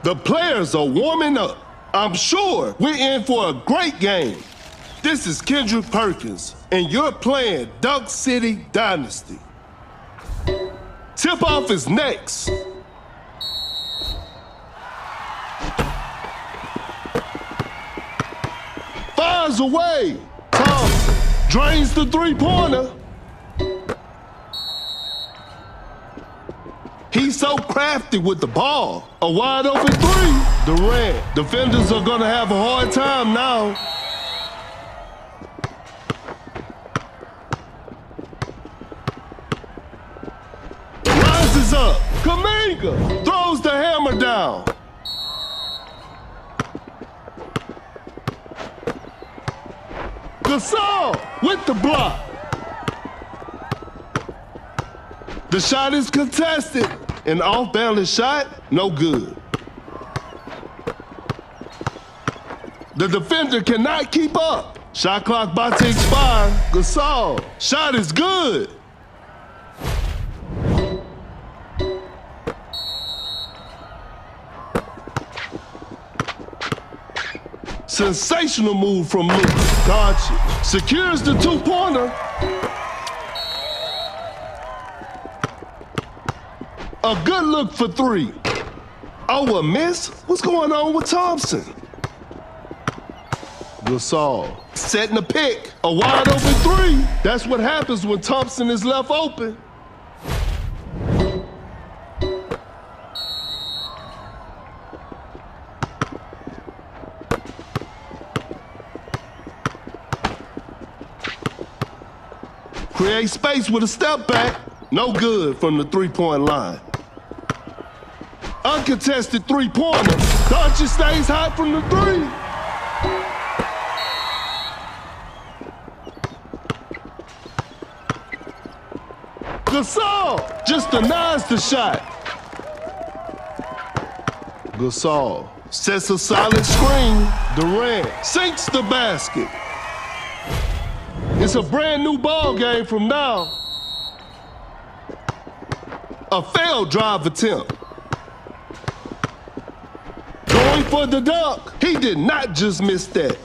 The players are warming up. I'm sure we're in for a great game. This is Kendrick Perkins, and you're playing Dunk City Dynasty. Tip-off is next. Fires away. Thompson drains the three-pointer. He's so crafty with the ball. A wide open 3. Durant. Defenders are gonna have a hard time now. Rises up. Kuminga throws the hammer down. Gasol with the block. The shot is contested. An off-balance shot, no good. The defender cannot keep up. Shot clock about to expire. Gasol, shot is good. Sensational move from Luka. Doncic secures the two-pointer. A good look for 3. Oh, a miss? What's going on with Thompson? Gasol setting a pick. A wide open 3. That's what happens when Thompson is left open. Create space with a step back. No good from the three-point line. Uncontested three-pointer. Doncic stays hot from the 3. Gasol just denies the shot. Gasol sets a solid screen. Durant sinks the basket. It's a brand new ball game from now. A failed drive attempt. Going for the dunk. He did not just miss that.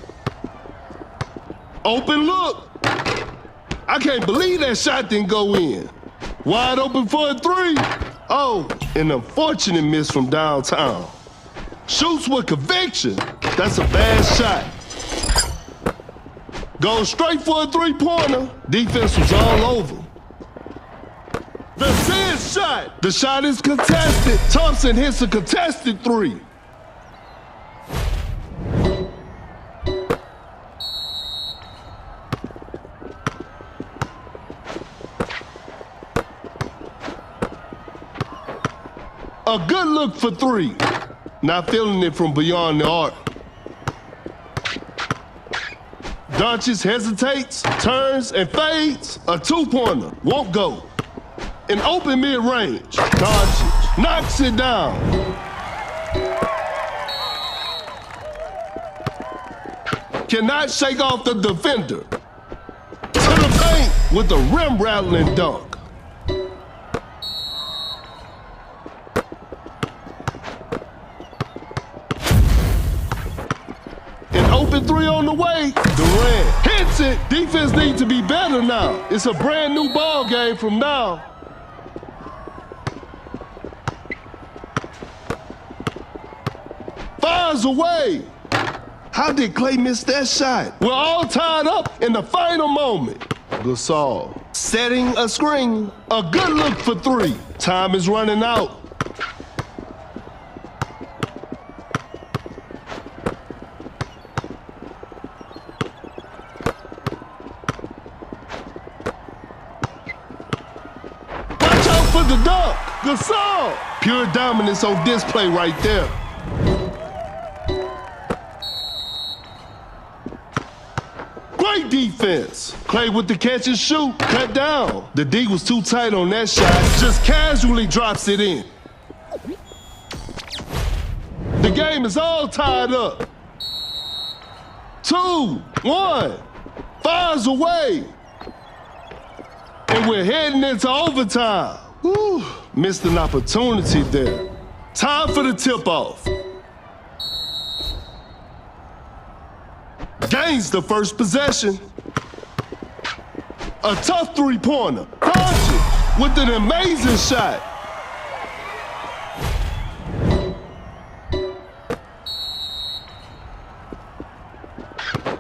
Open look. I can't believe that shot didn't go in. Wide open for a 3. Oh, an unfortunate miss from downtown. Shoots with conviction. That's a bad shot. Goes straight for a three-pointer. Defense was all over. The sand shot. The shot is contested. Thompson hits a contested 3. A good look for 3. Not feeling it from beyond the arc. Doncic hesitates, turns, and fades. A two-pointer won't go. An open mid-range. Doncic knocks it down. Cannot shake off the defender. To the paint with a rim-rattling dunk. An open three on the way. Durant hits it. Defense needs to be better now. It's a brand new ball game from now. Fires away. How did Clay miss that shot? We're all tied up in the final moment. Gasol setting a screen. A good look for three. Time is running out. Watch out for the dunk. Gasol. Pure dominance on display right there. Great defense. Clay with the catch and shoot. Cut down. The D was too tight on that shot. Just casually drops it in. The game is all tied up. 2-1. Fires away. And we're heading into overtime. Whew. Missed an opportunity there. Time for the tip-off. Gains the first possession. A tough three-pointer. Doncic with an amazing shot.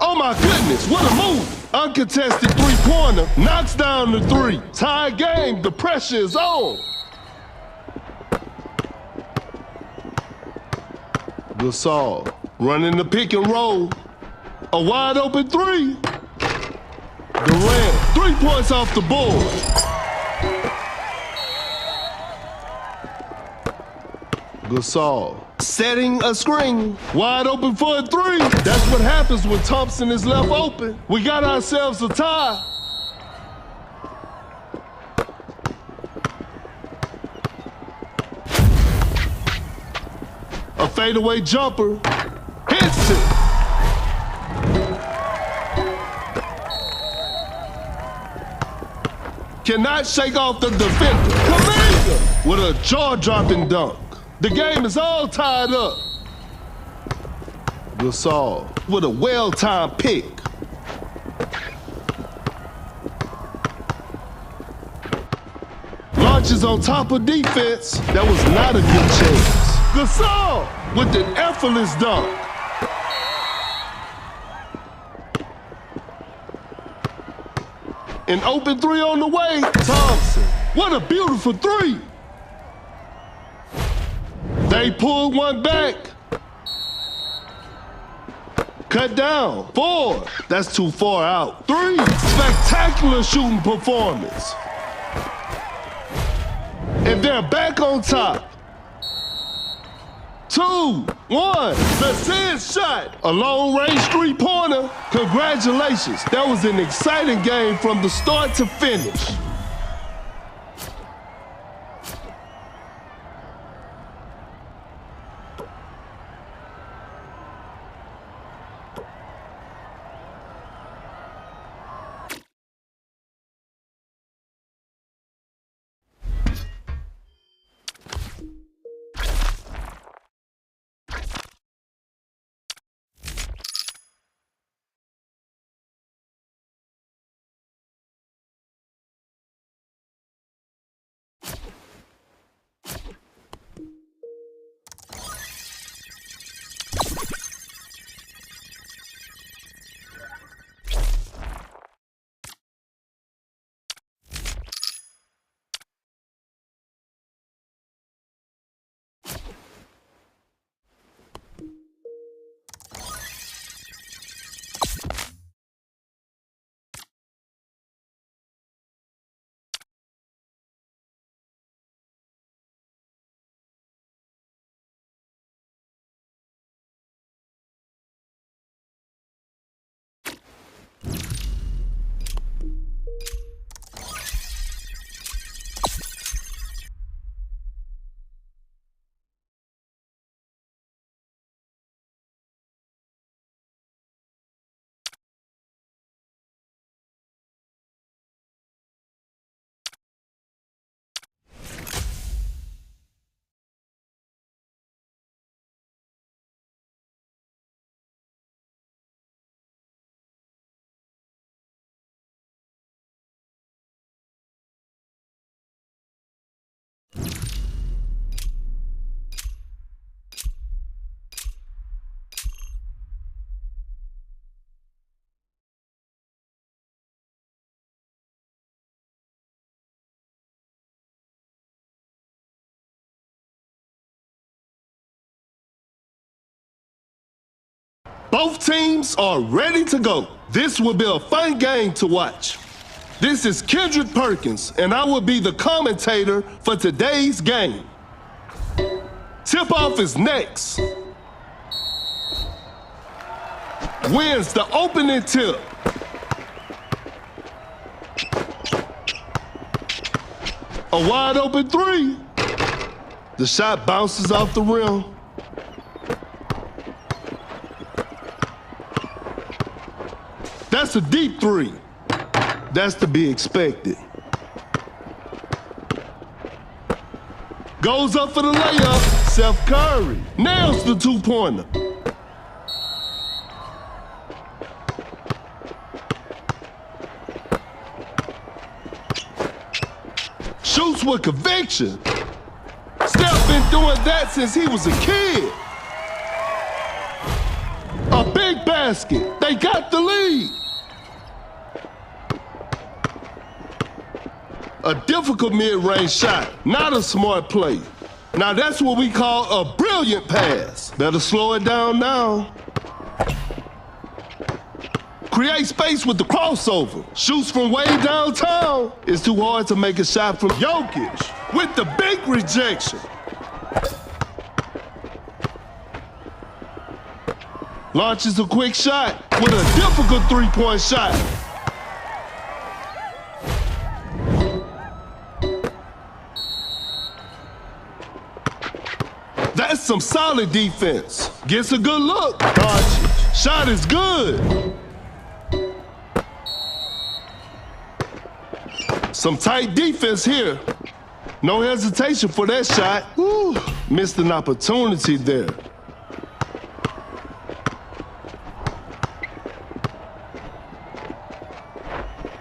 Oh my goodness, what a move. Uncontested three-pointer. Knocks down the three. Tie game, the pressure is on. Gasol running the pick and roll. A wide open three. Durant, 3 points off the board. Gasol setting a screen. Wide open for a three. That's what happens when Thompson is left open. We got ourselves a tie. A fadeaway jumper. Hits it. Cannot shake off the defender. Kaminga with a jaw-dropping dunk. The game is all tied up. Gasol with a well-timed pick. Launches on top of defense. That was not a good chance. Gasol with an effortless dunk. An open three on the way. Thompson, what a beautiful three. They pulled one back. Cut down. 4. That's too far out. 3. Spectacular shooting performance. And they're back on top. 2-1. The Sid shot. A long-range three-pointer. Congratulations. That was an exciting game from the start to finish. Both teams are ready to go. This will be a fun game to watch. This is Kendrick Perkins, and I will be the commentator for today's game. Tip-off is next. Wins the opening tip. A wide open three. The shot bounces off the rim. That's a deep three. That's to be expected. Goes up for the layup. Steph Curry nails the two-pointer. Shoots with conviction. Steph been doing that since he was a kid. A big basket. They got the lead. A difficult mid-range shot, not a smart play. Now that's what we call a brilliant pass. Better slow it down now. Create space with the crossover. Shoots from way downtown. It's too hard to make a shot from Jokic with the big rejection. Launches a quick shot with a difficult three-point shot. That's some solid defense. Gets a good look. Doncic. Shot is good. Some tight defense here. No hesitation for that shot. Whew. Missed an opportunity there.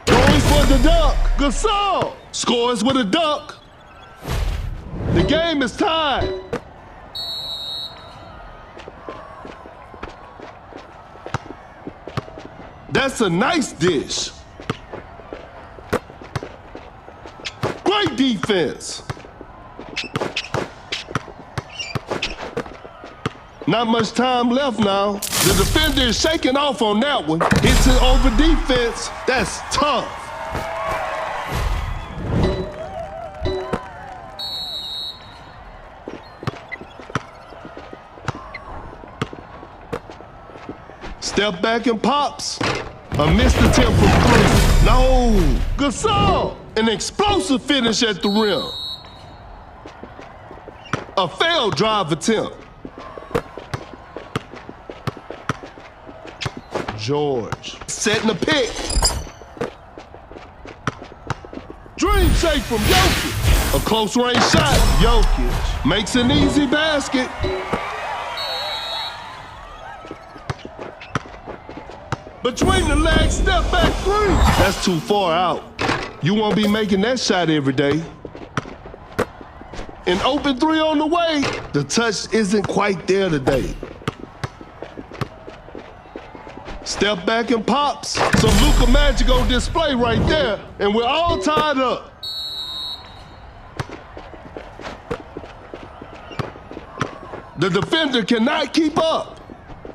Going for the dunk. Gasol scores with a dunk. The game is tied. That's a nice dish. Great defense. Not much time left now. The defender is shaking off on that one. Hits it over defense. That's tough. Step back and pops. A missed attempt from three. No. Gasol. An explosive finish at the rim. A failed drive attempt. George. Setting a pick. Dream shake from Jokic. A close range shot. Jokic makes an easy basket. Between the legs, step back three. That's too far out. You won't be making that shot every day. An open three on the way. The touch isn't quite there today. Step back and pops. Some Luka magic on display right there. And we're all tied up. The defender cannot keep up.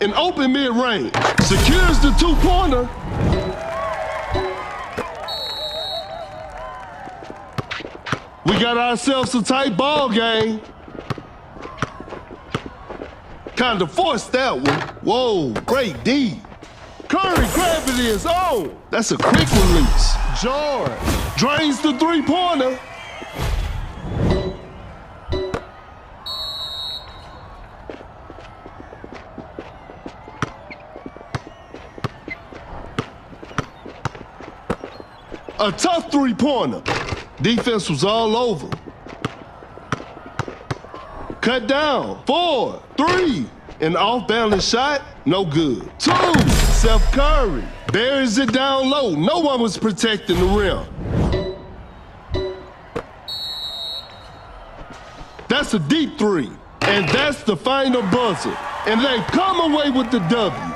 An open mid-range. Secures the two-pointer. We got ourselves a tight ball game. Kind of forced that one. Whoa, great D. Curry gravity is on. That's a quick release. George drains the three-pointer. A tough three-pointer. Defense was all over. Cut down. 4, 3. An off-balance shot, no good. 2, Steph Curry buries it down low. No one was protecting the rim. That's a deep three. And that's the final buzzer. And they come away with the W.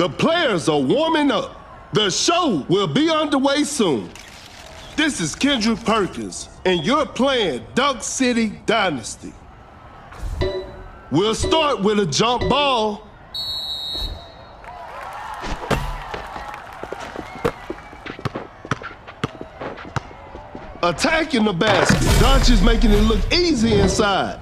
The players are warming up. The show will be underway soon. This is Kendrick Perkins, and you're playing Dunk City Dynasty. We'll start with a jump ball. Attacking the basket. Doncic's making it look easy inside.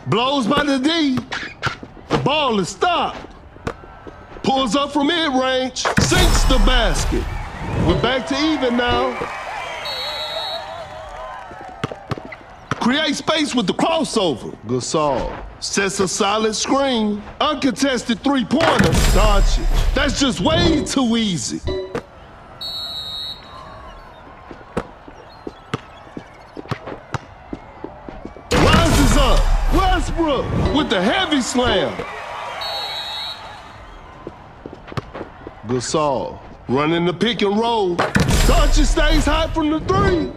Blows by the D. The ball is stopped. Pulls up from mid-range. Sinks the basket. We're back to even now. Create space with the crossover. Gasol sets a solid screen. Uncontested three-pointer. Doncic. That's just way too easy. Rises up. Westbrook with the heavy slam. Gasol running the pick and roll. Doncic stays hot from the three.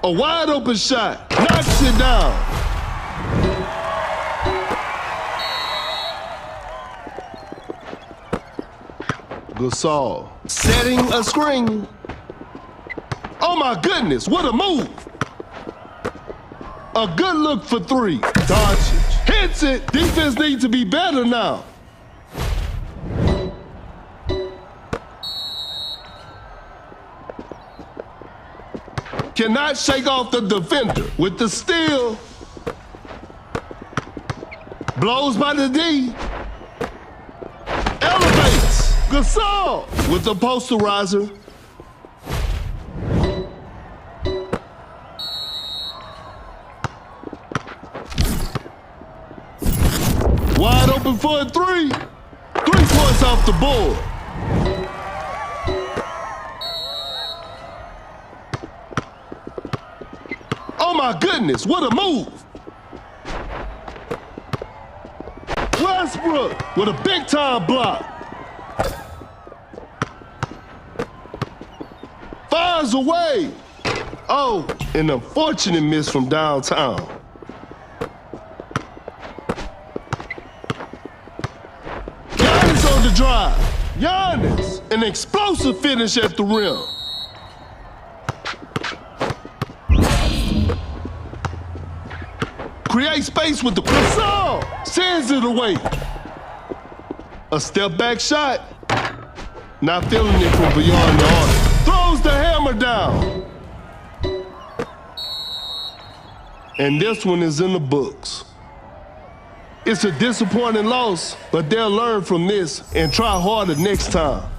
A wide open shot. Knocks it down. Gasol setting a screen. Oh my goodness, what a move. A good look for three. Doncic hits it. Defense needs to be better now. Cannot shake off the defender with the steal. Blows by the D. Elevates. Gasol with the posterizer. Wide open for a three. 3 points off the board. Oh my goodness, what a move. Westbrook with a big time block. Fires away. Oh, an unfortunate miss from downtown. Giannis on the drive. Giannis, an explosive finish at the rim. Create space with the Gasol. Sends it away. A step back shot. Not feeling it from beyond the arc. Throws the hammer down. And this one is in the books. It's a disappointing loss, but they'll learn from this and try harder next time.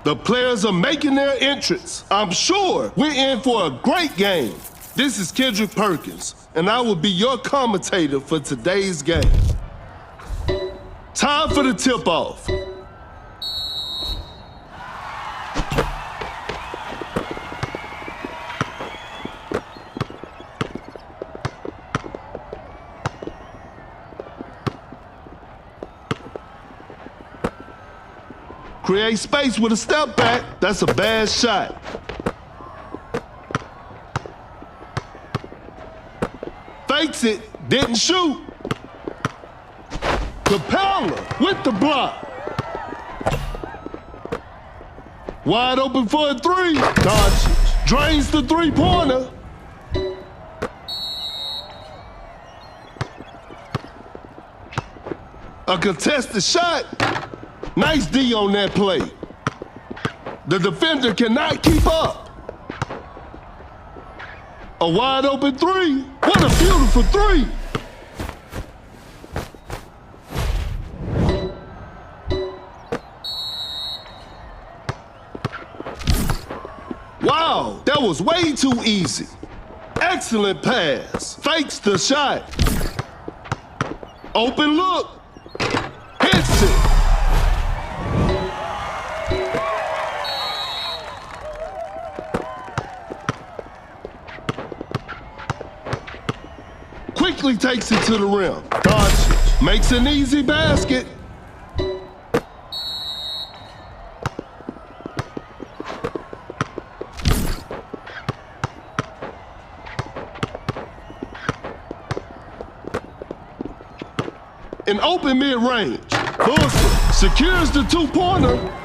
The players are making their entrance. I'm sure we're in for a great game. This is Kendrick Perkins, and I will be your commentator for today's game. Time for the tip-off. Create space with a step back. That's a bad shot. Fakes it, didn't shoot. Capella with the block. Wide open for a three. Doncic drains the three-pointer. A contested shot. Nice D on that play. The defender cannot keep up. A wide open three. What a beautiful three. Wow, that was way too easy. Excellent pass. Fakes the shot. Open look. Hits it. Quickly takes it to the rim. Doncic makes an easy basket. An open mid-range. Booker secures the two-pointer.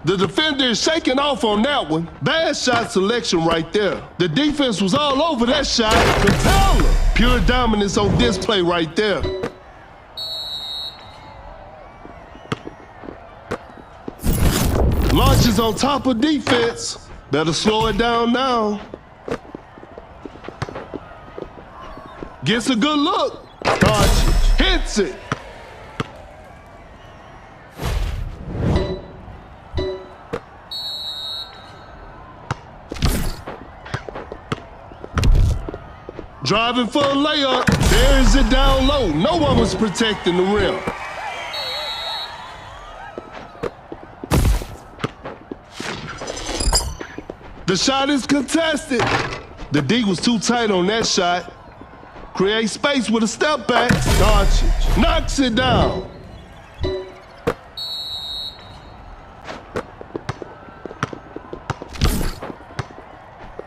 The defender is shaking off on that one. Bad shot selection right there. The defense was all over that shot. Capella. Pure dominance on display right there. Launches on top of defense. Better slow it down now. Gets a good look. Doncic hits it. Driving for a layup, buries it down low. No one was protecting the rim. The shot is contested. The D was too tight on that shot. Create space with a step back. Doncic knocks it down.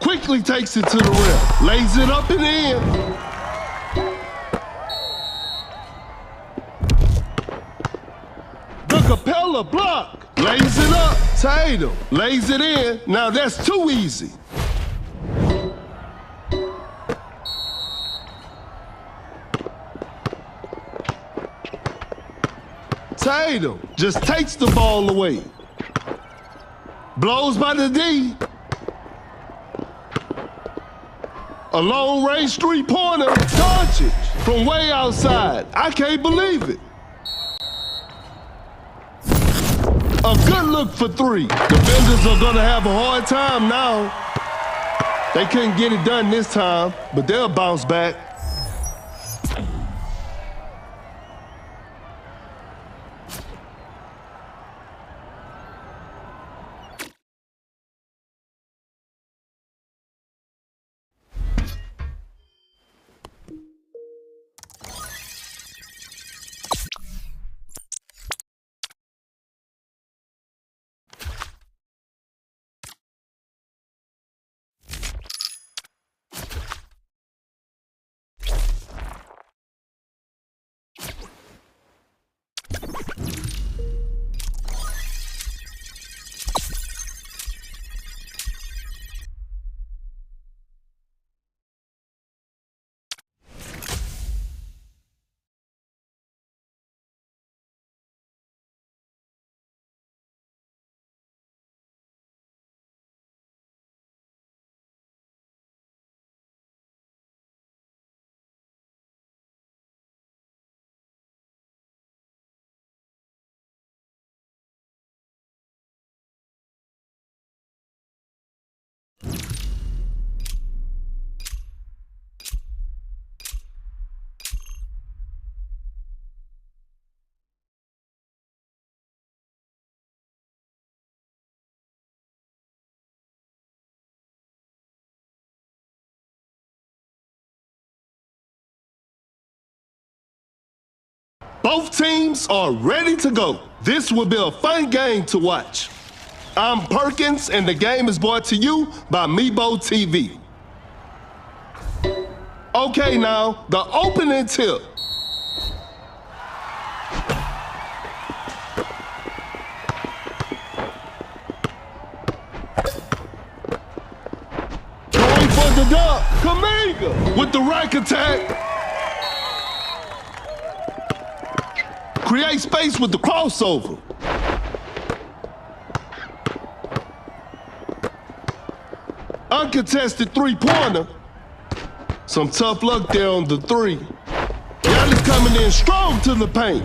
Quickly takes it to the rim. Lays it up and in. The Capella block. Lays it up. Tatum lays it in. Now that's too easy. Tatum just takes the ball away. Blows by the D. A long-range three-pointer. Doncic from way outside. I can't believe it. A good look for three. Defenders are gonna have a hard time now. They couldn't get it done this time, but they'll bounce back. Both teams are ready to go. This will be a fun game to watch. I'm Perkins, and the game is brought to you by Mebo TV. Okay, now, the opening tip. Going for the duck, Kaminga with the rack attack. Create space with the crossover. Uncontested three-pointer. Some tough luck there on the three. Giannis coming in strong to the paint.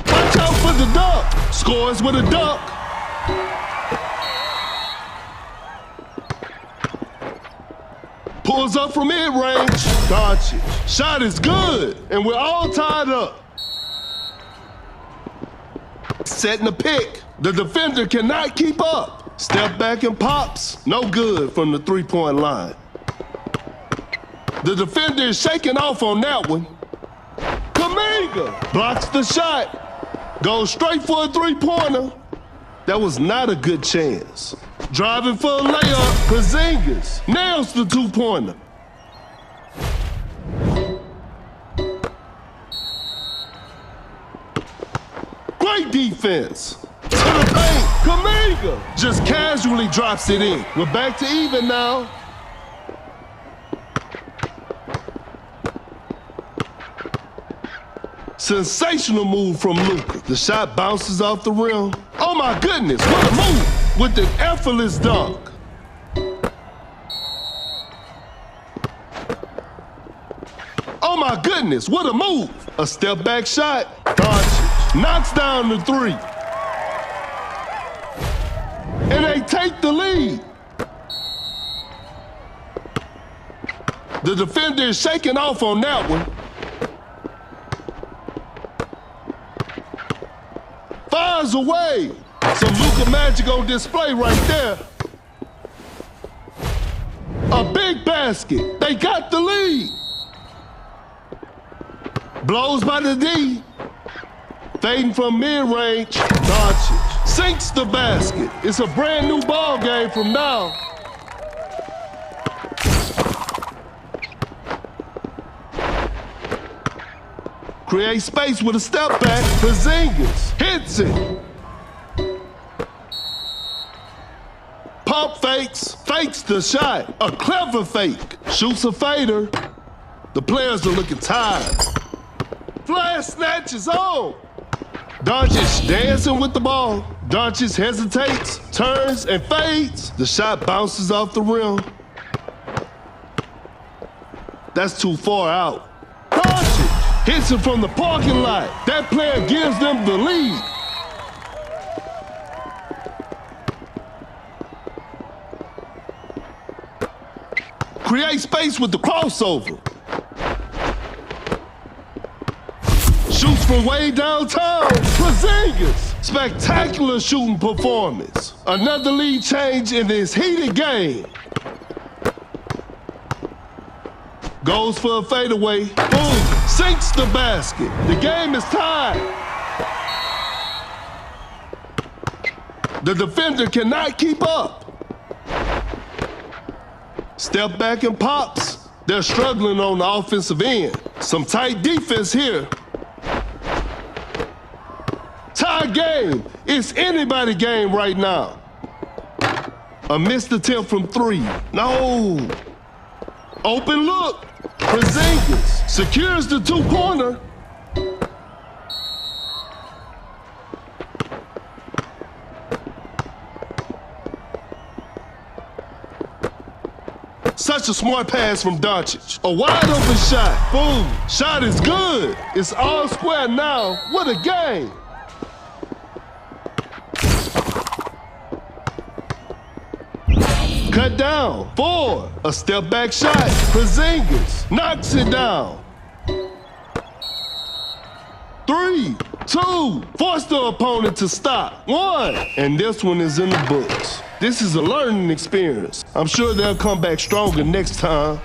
Watch out for the dunk. Scores with a dunk. Pulls up from mid-range. Doncic. Shot is good, and we're all tied up. Setting the pick. The defender cannot keep up. Step back and pops. No good from the three-point line. The defender is shaking off on that one. Kaminga blocks the shot. Goes straight for a three-pointer. That was not a good chance. Driving for a layup, Porzingis nails the two-pointer. Great defense. To the paint, Kaminga just casually drops it in. We're back to even now. Sensational move from Luka. The shot bounces off the rim. Oh my goodness, what a move with an effortless dunk. Oh my goodness, what a move. A step back shot. Doncic knocks down the three. And they take the lead. The defender is shaking off on that one. Fires away. Some Luka magic on display right there. A big basket. They got the lead. Blows by the D. Fading from mid-range. Doncic sinks the basket. It's a brand new ball game from now. Create space with a step back. Porzingis hits it. Pump fakes the shot. A clever fake. Shoots a fader. The players are looking tired. Flash snatches on. Doncic dancing with the ball. Doncic hesitates, turns, and fades. The shot bounces off the rim. That's too far out. Doncic hits it from the parking lot. That player gives them the lead. Create space with the crossover. Shoots from way downtown. Porzingis. Spectacular shooting performance. Another lead change in this heated game. Goes for a fadeaway. Boom. Sinks the basket. The game is tied. The defender cannot keep up. Step back and pops. They're struggling on the offensive end. Some tight defense here. Tie game. It's anybody game right now. A missed attempt from three. No. Open look. Porzingis secures the two-pointer. Such a smart pass from Doncic. A wide open shot. Boom. Shot is good. It's all square now. What a game. Cut down. 4. A step back shot. Porzingis knocks it down. 3. 2, force the opponent to stop. 1, and this one is in the books. This is a learning experience. I'm sure they'll come back stronger next time.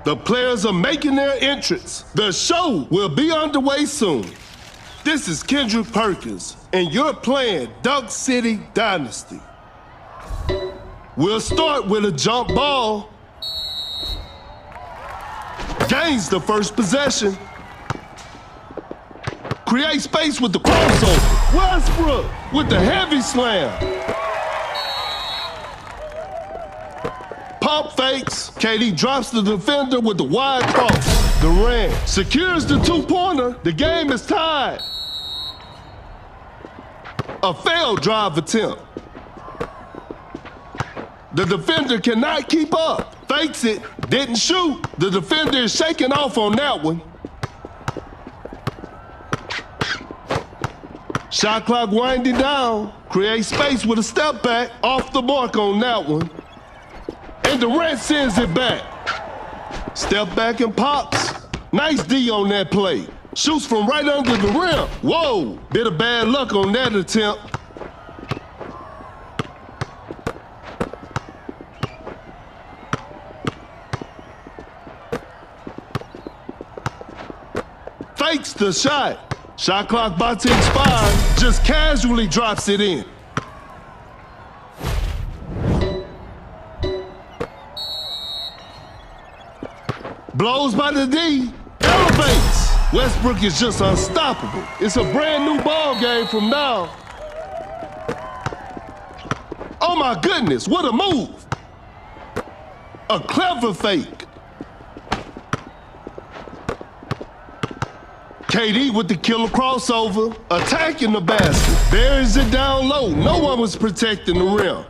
The players are making their entrance. The show will be underway soon. This is Kendrick Perkins, and you're playing Duck City Dynasty. We'll start with a jump ball. Gains the first possession. Create space with the crossover. Westbrook with the heavy slam. Pump fakes. KD drops the defender with the wide cross. Durant secures the two-pointer. The game is tied. A failed drive attempt. The defender cannot keep up. Fakes it, didn't shoot. The defender is shaking off on that one. Shot clock winding down. Create space with a step back. Off the mark on that one. And Durant sends it back. Step back and pops. Nice D on that play. Shoots from right under the rim. Whoa, bit of bad luck on that attempt. Fakes the shot. Shot clock about to expire. Just casually drops it in. Blows by the D, elevates. Westbrook is just unstoppable. It's a brand new ball game from now. Oh my goodness, what a move. A clever fake. KD with the killer crossover, attacking the basket. Buries it down low. No one was protecting the rim.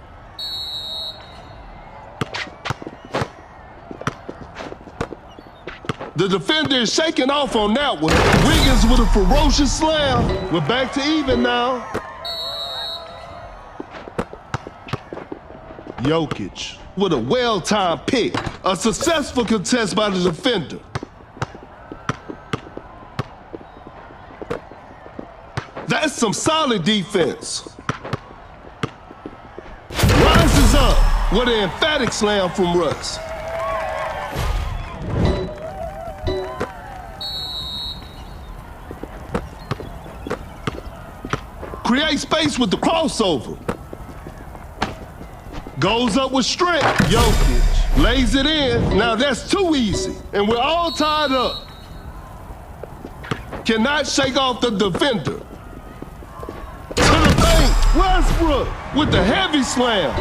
The defender is shaking off on that one. Wiggins with a ferocious slam. We're back to even now. Jokic with a well-timed pick. A successful contest by the defender. That's some solid defense. Rises up with an emphatic slam from Russ. Create space with the crossover. Goes up with strength. Jokic lays it in. Now that's too easy. And we're all tied up. Cannot shake off the defender. To the paint. Westbrook with the heavy slam.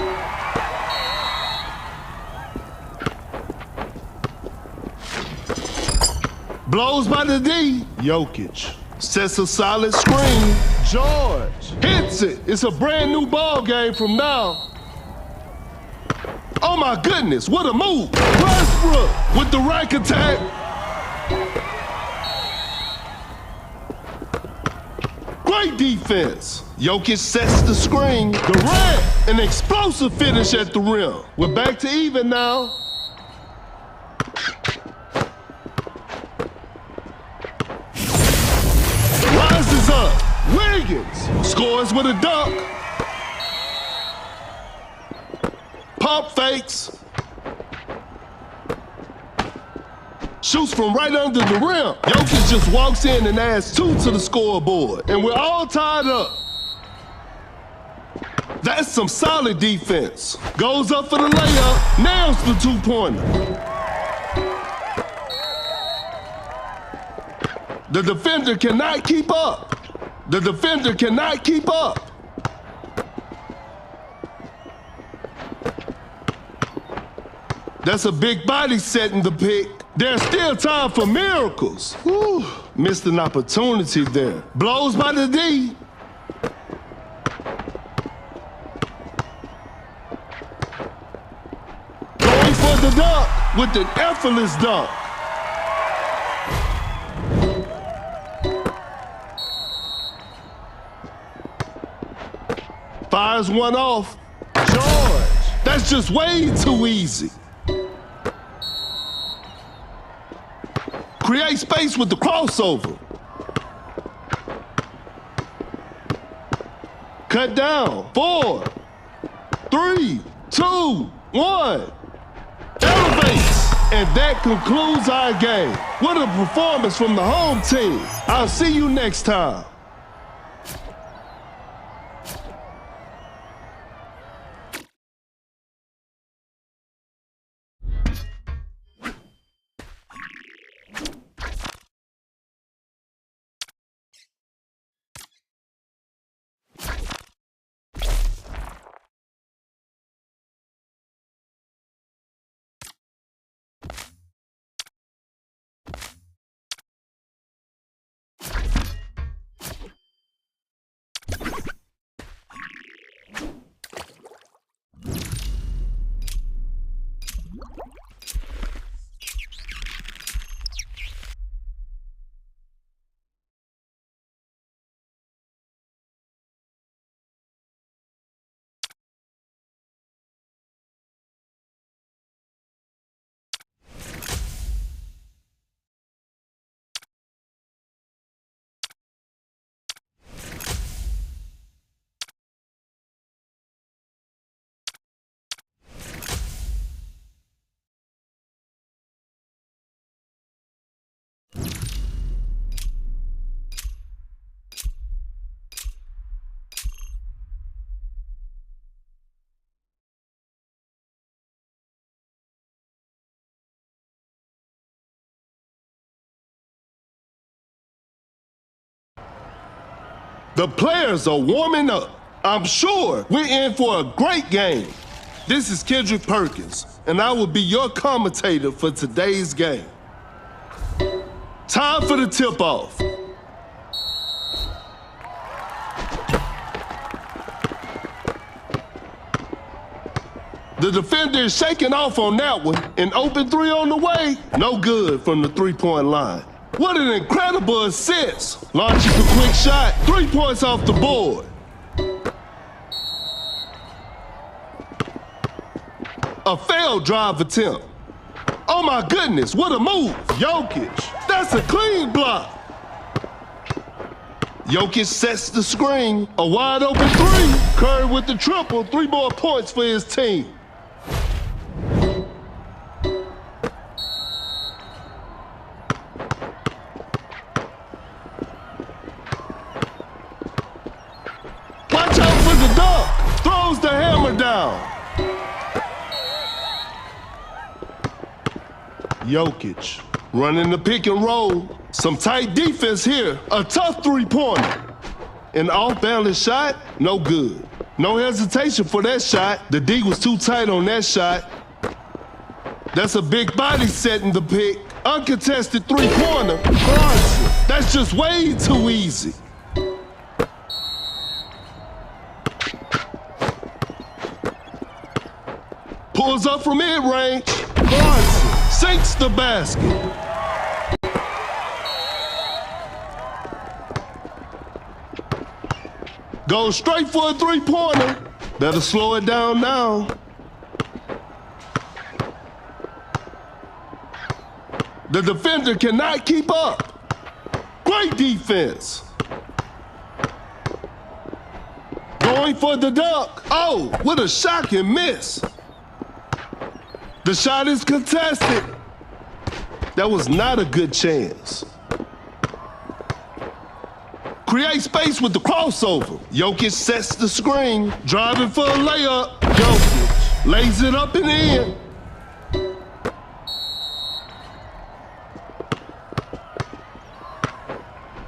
Blows by the D. Jokic sets a solid screen. George hits it. It's a brand new ball game from now. Oh my goodness, what a move. Westbrook with the rack attack. Great defense. Jokic sets the screen. Durant, an explosive finish at the rim. We're back to even now. Rises up. Wiggins scores with a dunk. Pump fakes. Shoots from right under the rim. Jokic just walks in and adds 2 to the scoreboard. And we're all tied up. That's some solid defense. Goes up for the layup. Nails the 2-pointer. The defender cannot keep up. The defender cannot keep up. That's a big body setting the pick. There's still time for miracles. Whew. Missed an opportunity there. Blows by the D. Going for the dunk with an effortless dunk. Fires one off. George. That's just way too easy. Create space with the crossover. Cut down. 4, 3, 2, 1. Elevates. And that concludes our game. What a performance from the home team. I'll see you next time. The players are warming up. I'm sure we're in for a great game. This is Kendrick Perkins, and I will be your commentator for today's game. Time for the tip-off. The defender is shaking off on that one. An open 3 on the way. No good from the 3-point line. What an incredible assist. Launches a quick shot. 3 points off the board. A failed drive attempt. Oh my goodness, what a move. Jokic. That's a clean block. Jokic sets the screen. A wide open 3. Curry with the triple. 3 more points for his team. Jokic running the pick and roll. Some tight defense here. A tough three-pointer. An off-balance shot, no good. No hesitation for that shot. The D was too tight on that shot. That's a big body setting the pick. Uncontested three-pointer. Carson. That's just way too easy. Pulls up from mid-range. Carson sinks the basket. Goes straight for a three-pointer. Better slow it down now. The defender cannot keep up. Great defense. Going for the dunk. Oh, what a shocking miss. The shot is contested. That was not a good chance. Create space with the crossover. Jokic sets the screen. Driving for a layup. Jokic lays it up and in.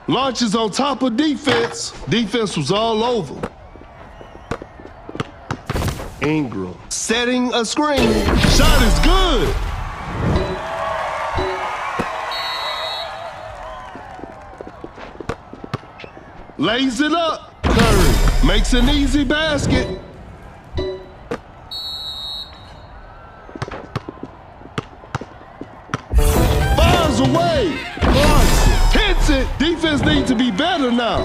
Launches on top of defense. Defense was all over. Ingram setting a screen. Shot is good. Lays it up. Curry makes an easy basket. Fires away. Carson hits it. Defense needs to be better now.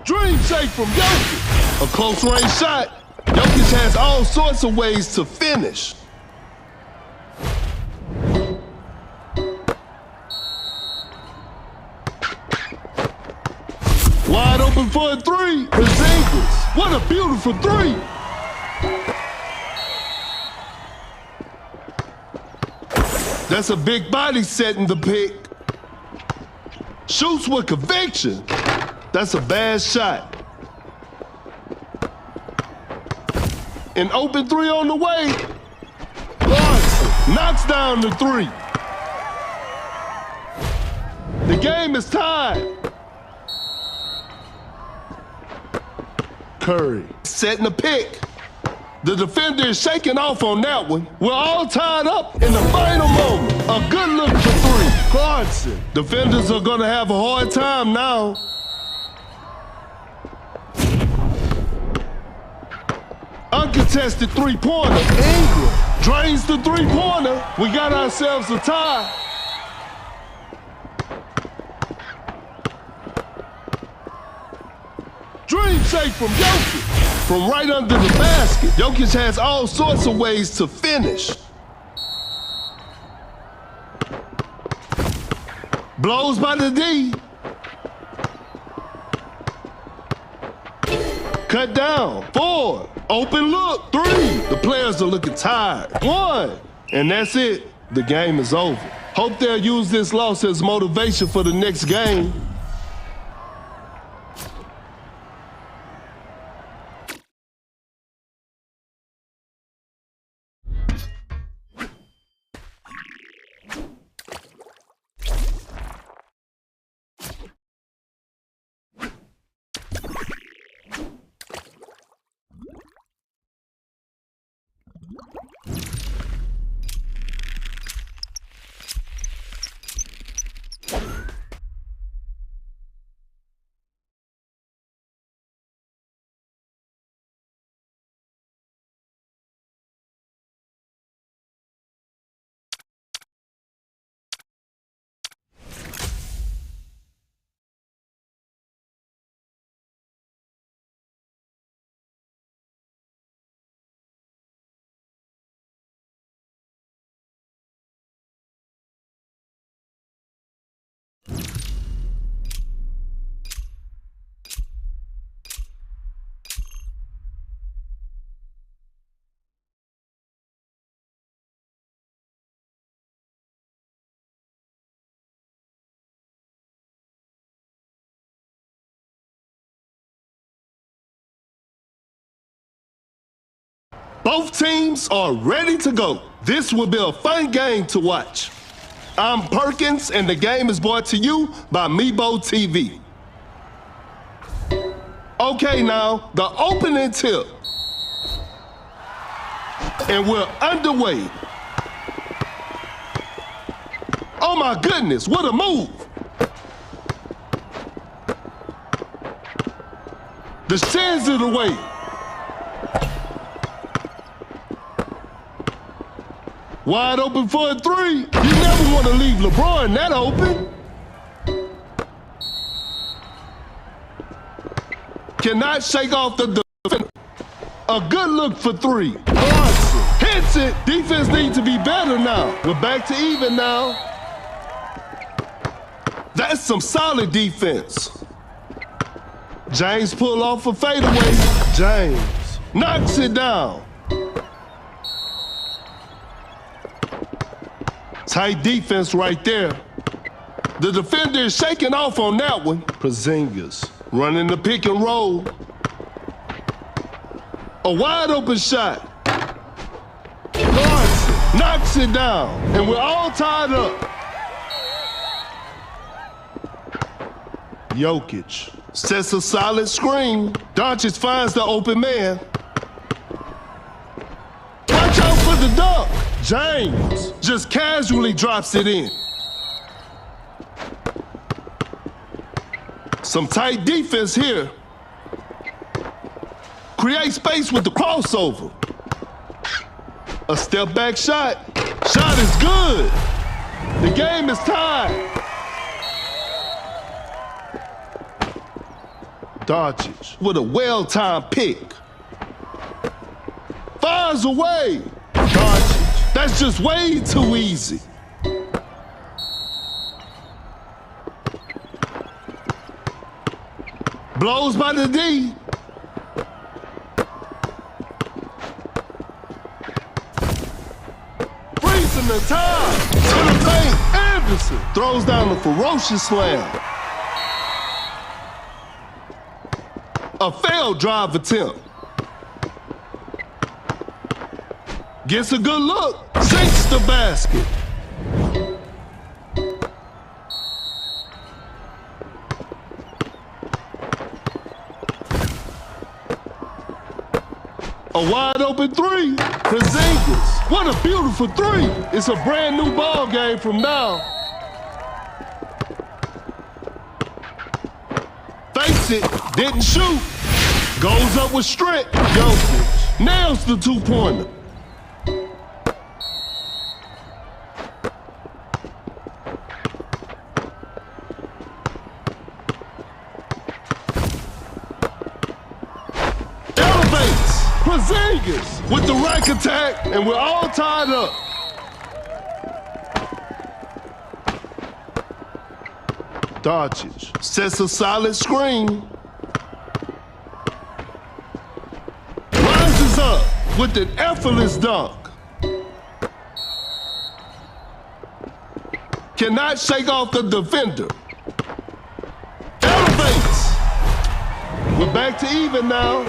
Dream shake from Jokic. A close range shot. Jokic has all sorts of ways to finish. Wide open for a three. Porzingis. What a beautiful three. That's a big body setting the pick. Shoots with conviction. That's a bad shot. An open three on the way. Carson knocks down the three. The game is tied. Curry setting a pick. The defender is shaking off on that one. We're all tied up in the final moment. A good look for three. Carson. Defenders are gonna have a hard time now. Uncontested three-pointer. Ingram drains the three-pointer. We got ourselves a tie. Dream shake from Jokic. From right under the basket. Jokic has all sorts of ways to finish. Blows by the D. Cut down. 4. Open look. 3. The players are looking tired. 1. And that's it. The game is over. Hope they'll use this loss as motivation for the next game. Both teams are ready to go. This will be a fun game to watch. I'm Perkins, and the game is brought to you by Mebo TV. Okay, now, the opening tip. And we're underway. Oh my goodness, what a move. The sends it away. Wide open for a three. You never want to leave LeBron that open. Cannot shake off the defender. A good look for three. Bronson hits it. Defense needs to be better now. We're back to even now. That's some solid defense. James pull off a fadeaway. James knocks it down. Tight defense right there. The defender is shaking off on that one. Porzingis running the pick and roll. A wide open shot. Garrison knocks it down. And we're all tied up. Jokic sets a solid screen. Doncic finds the open man. Watch out for the dunk. James just casually drops it in. Some tight defense here. Create space with the crossover. A step back shot. Shot is good. The game is tied. Doncic with a well-timed pick. Fires away. Doncic, that's just way too easy. Blows by the D. Freezing the time. To the paint. Anderson throws down a ferocious slam. A failed drive attempt. Gets a good look. Sinks the basket. A wide open three. Porzingis. What a beautiful three. It's a brand new ball game from now. Fakes it. Didn't shoot. Goes up with strength. Jokic nails the two-pointer. Elevates. Porzingis with the rack attack, and we're all tied up. Doncic sets a solid screen. Rises up with an effortless dunk. Cannot shake off the defender. Elevates. We're back to even now.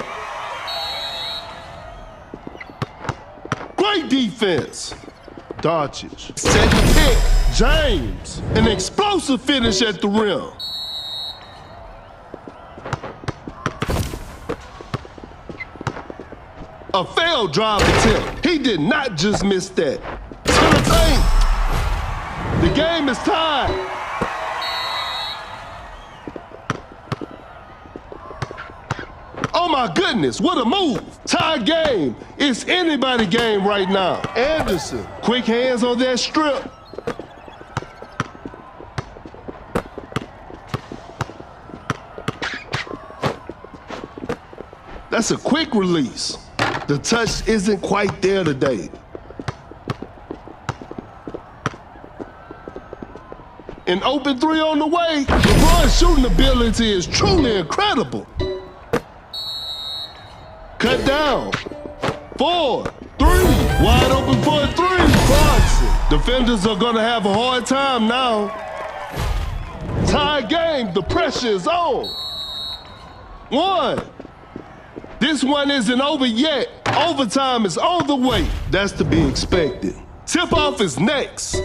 Great defense. Doncic set the pick. James, an explosive finish at the rim. A failed drive attempt. He did not just miss that. To the paint. The game is tied. Oh my goodness, what a move. Tie game. It's anybody's game right now. Anderson, quick hands on that strip. That's a quick release. The touch isn't quite there today. An open three on the way. LeBron's shooting ability is truly incredible. Cut down. 4, 3. Wide open for a three. Bronson. Defenders are gonna have a hard time now. Tie game, the pressure is on. 1. This one isn't over yet. Overtime is on the way. That's to be expected. Tip-off is next.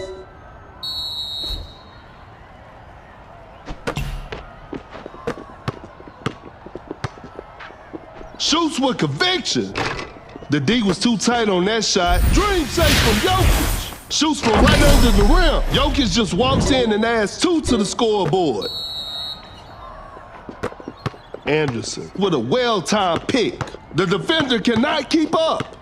Shoots with conviction. The D was too tight on that shot. Dream safe from Jokic. Shoots from right under the rim. Jokic just walks in and adds 2 to the scoreboard. Anderson with a well-timed pick. The defender cannot keep up.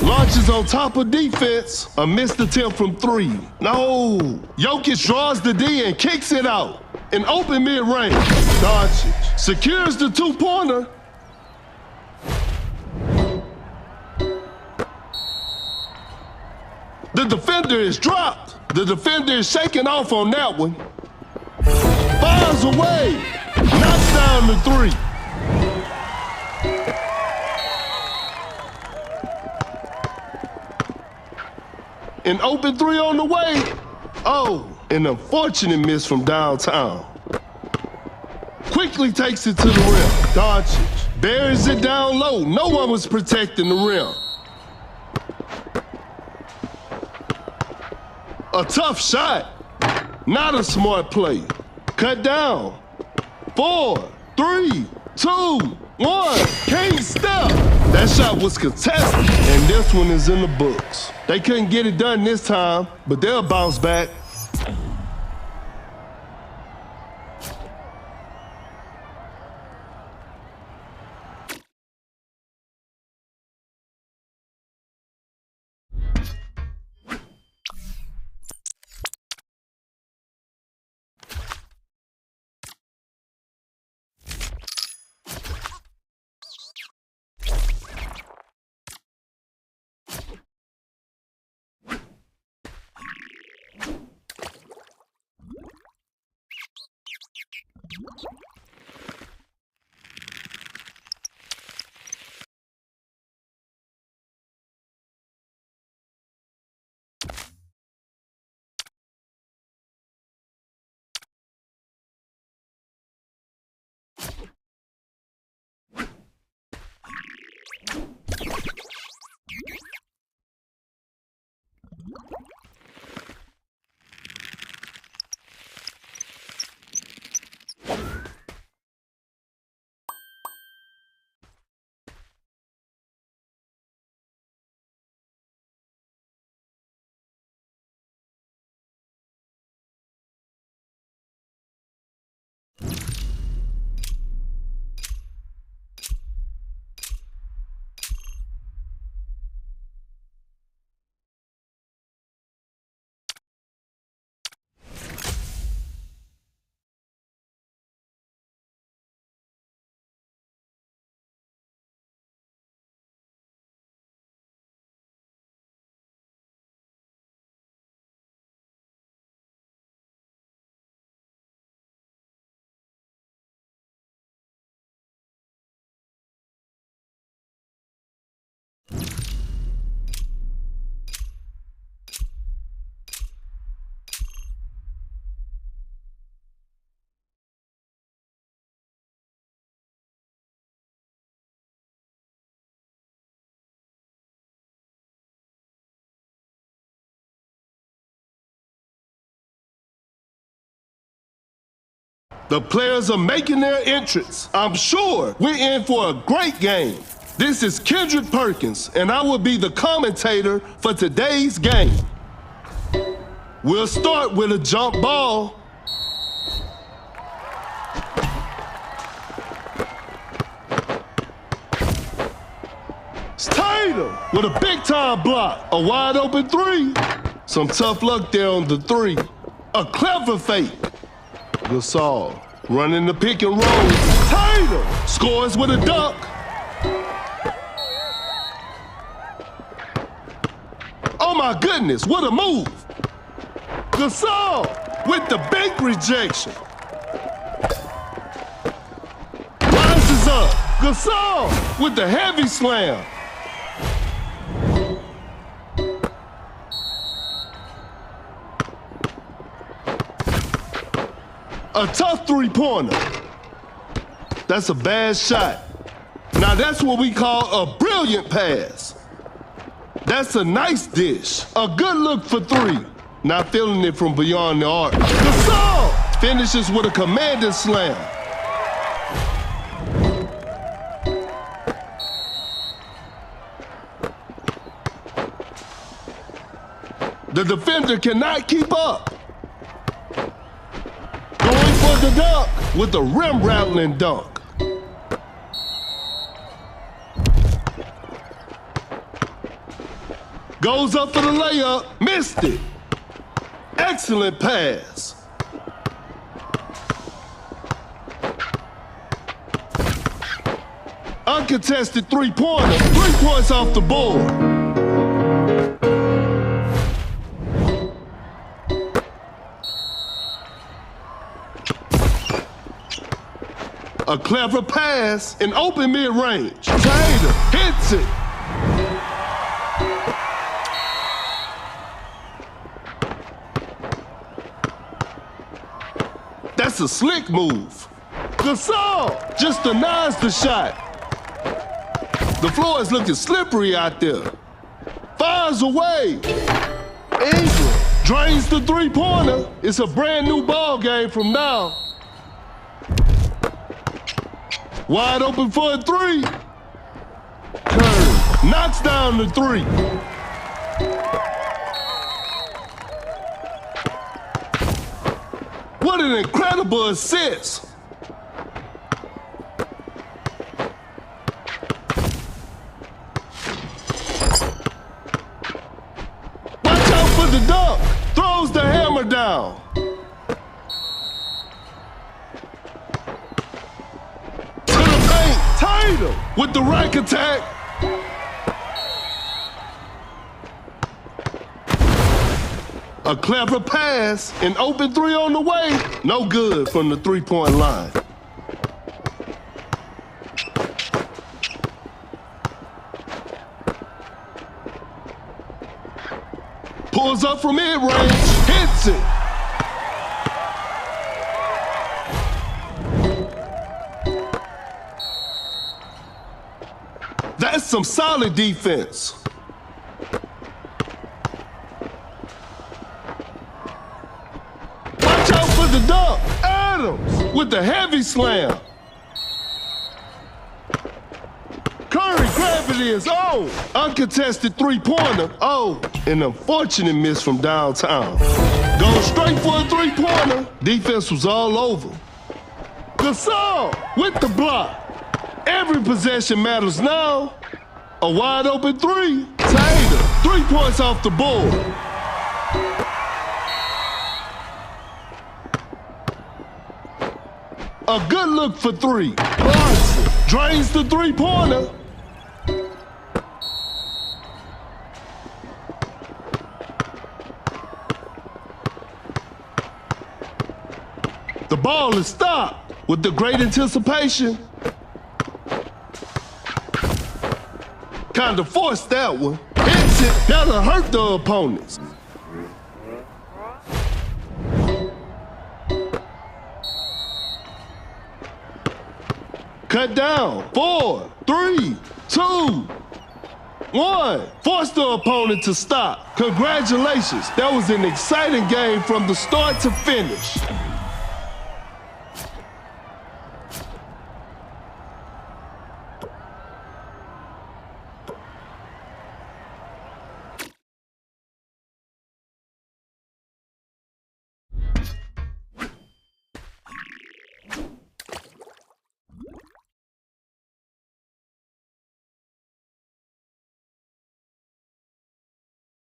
Launches on top of defense. A missed attempt from 3. No. Jokic draws the D and kicks it out. An open mid-range. Doncic secures the 2-pointer. The defender is dropped. The defender is shaking off on that one. Fires away. Knocks down the 3. An open 3 on the way. Oh, an unfortunate miss from downtown. Quickly takes it to the rim. Doncic buries it down low. No one was protecting the rim. A tough shot. Not a smart play. Cut down. 4, 3, 2, 1. Can't step. That shot was contested, and this one is in the books. They couldn't get it done this time, but they'll bounce back. The players are making their entrance. I'm sure we're in for a great game. This is Kendrick Perkins, and I will be the commentator for today's game. We'll start with a jump ball. It's Tatum with a big-time block. A wide-open 3. Some tough luck there on the 3. A clever fake. Gasol running the pick and roll. Tatum scores with a dunk. Oh my goodness, what a move. Gasol with the big rejection. Rises up. Gasol with the heavy slam. A tough 3-pointer. That's a bad shot. Now that's what we call a brilliant pass. That's a nice dish. A good look for three. Not feeling it from beyond the arc. Gasol finishes with a commanding slam. The defender cannot keep up. Going for the dunk with a rim-rattling dunk. Goes up for the layup, missed it. Excellent pass. Uncontested three-pointer, 3 points off the board. A clever pass in open mid-range. Tatum hits it. That's a slick move. Gasol just denies the shot. The floor is looking slippery out there. Fires away. Ingram drains the three-pointer. It's a brand new ball game from now. Wide open for a three. Curry knocks down the three. What an incredible assist. Watch out for the dunk. Throws the hammer down. To the paint. Tatum with the rack attack. A clever pass, an open three on the way. No good from the three-point line. Pulls up from mid-range, hits it. That's some solid defense. The dunk, Adams with the heavy slam. Curry grabbing his own. Uncontested three-pointer. Oh, an unfortunate miss from downtown. Goes straight for a three-pointer. Defense was all over. Gasol with the block. Every possession matters now. A wide open three. Tatum, 3 points off the board. A good look for three. Bronson drains the three-pointer. The ball is stopped with the great anticipation. Kind of forced that one. Hits it. That'll hurt the opponents. Cut down. 4, 3, 2, 1. Force the opponent to stop. Congratulations. That was an exciting game from the start to finish.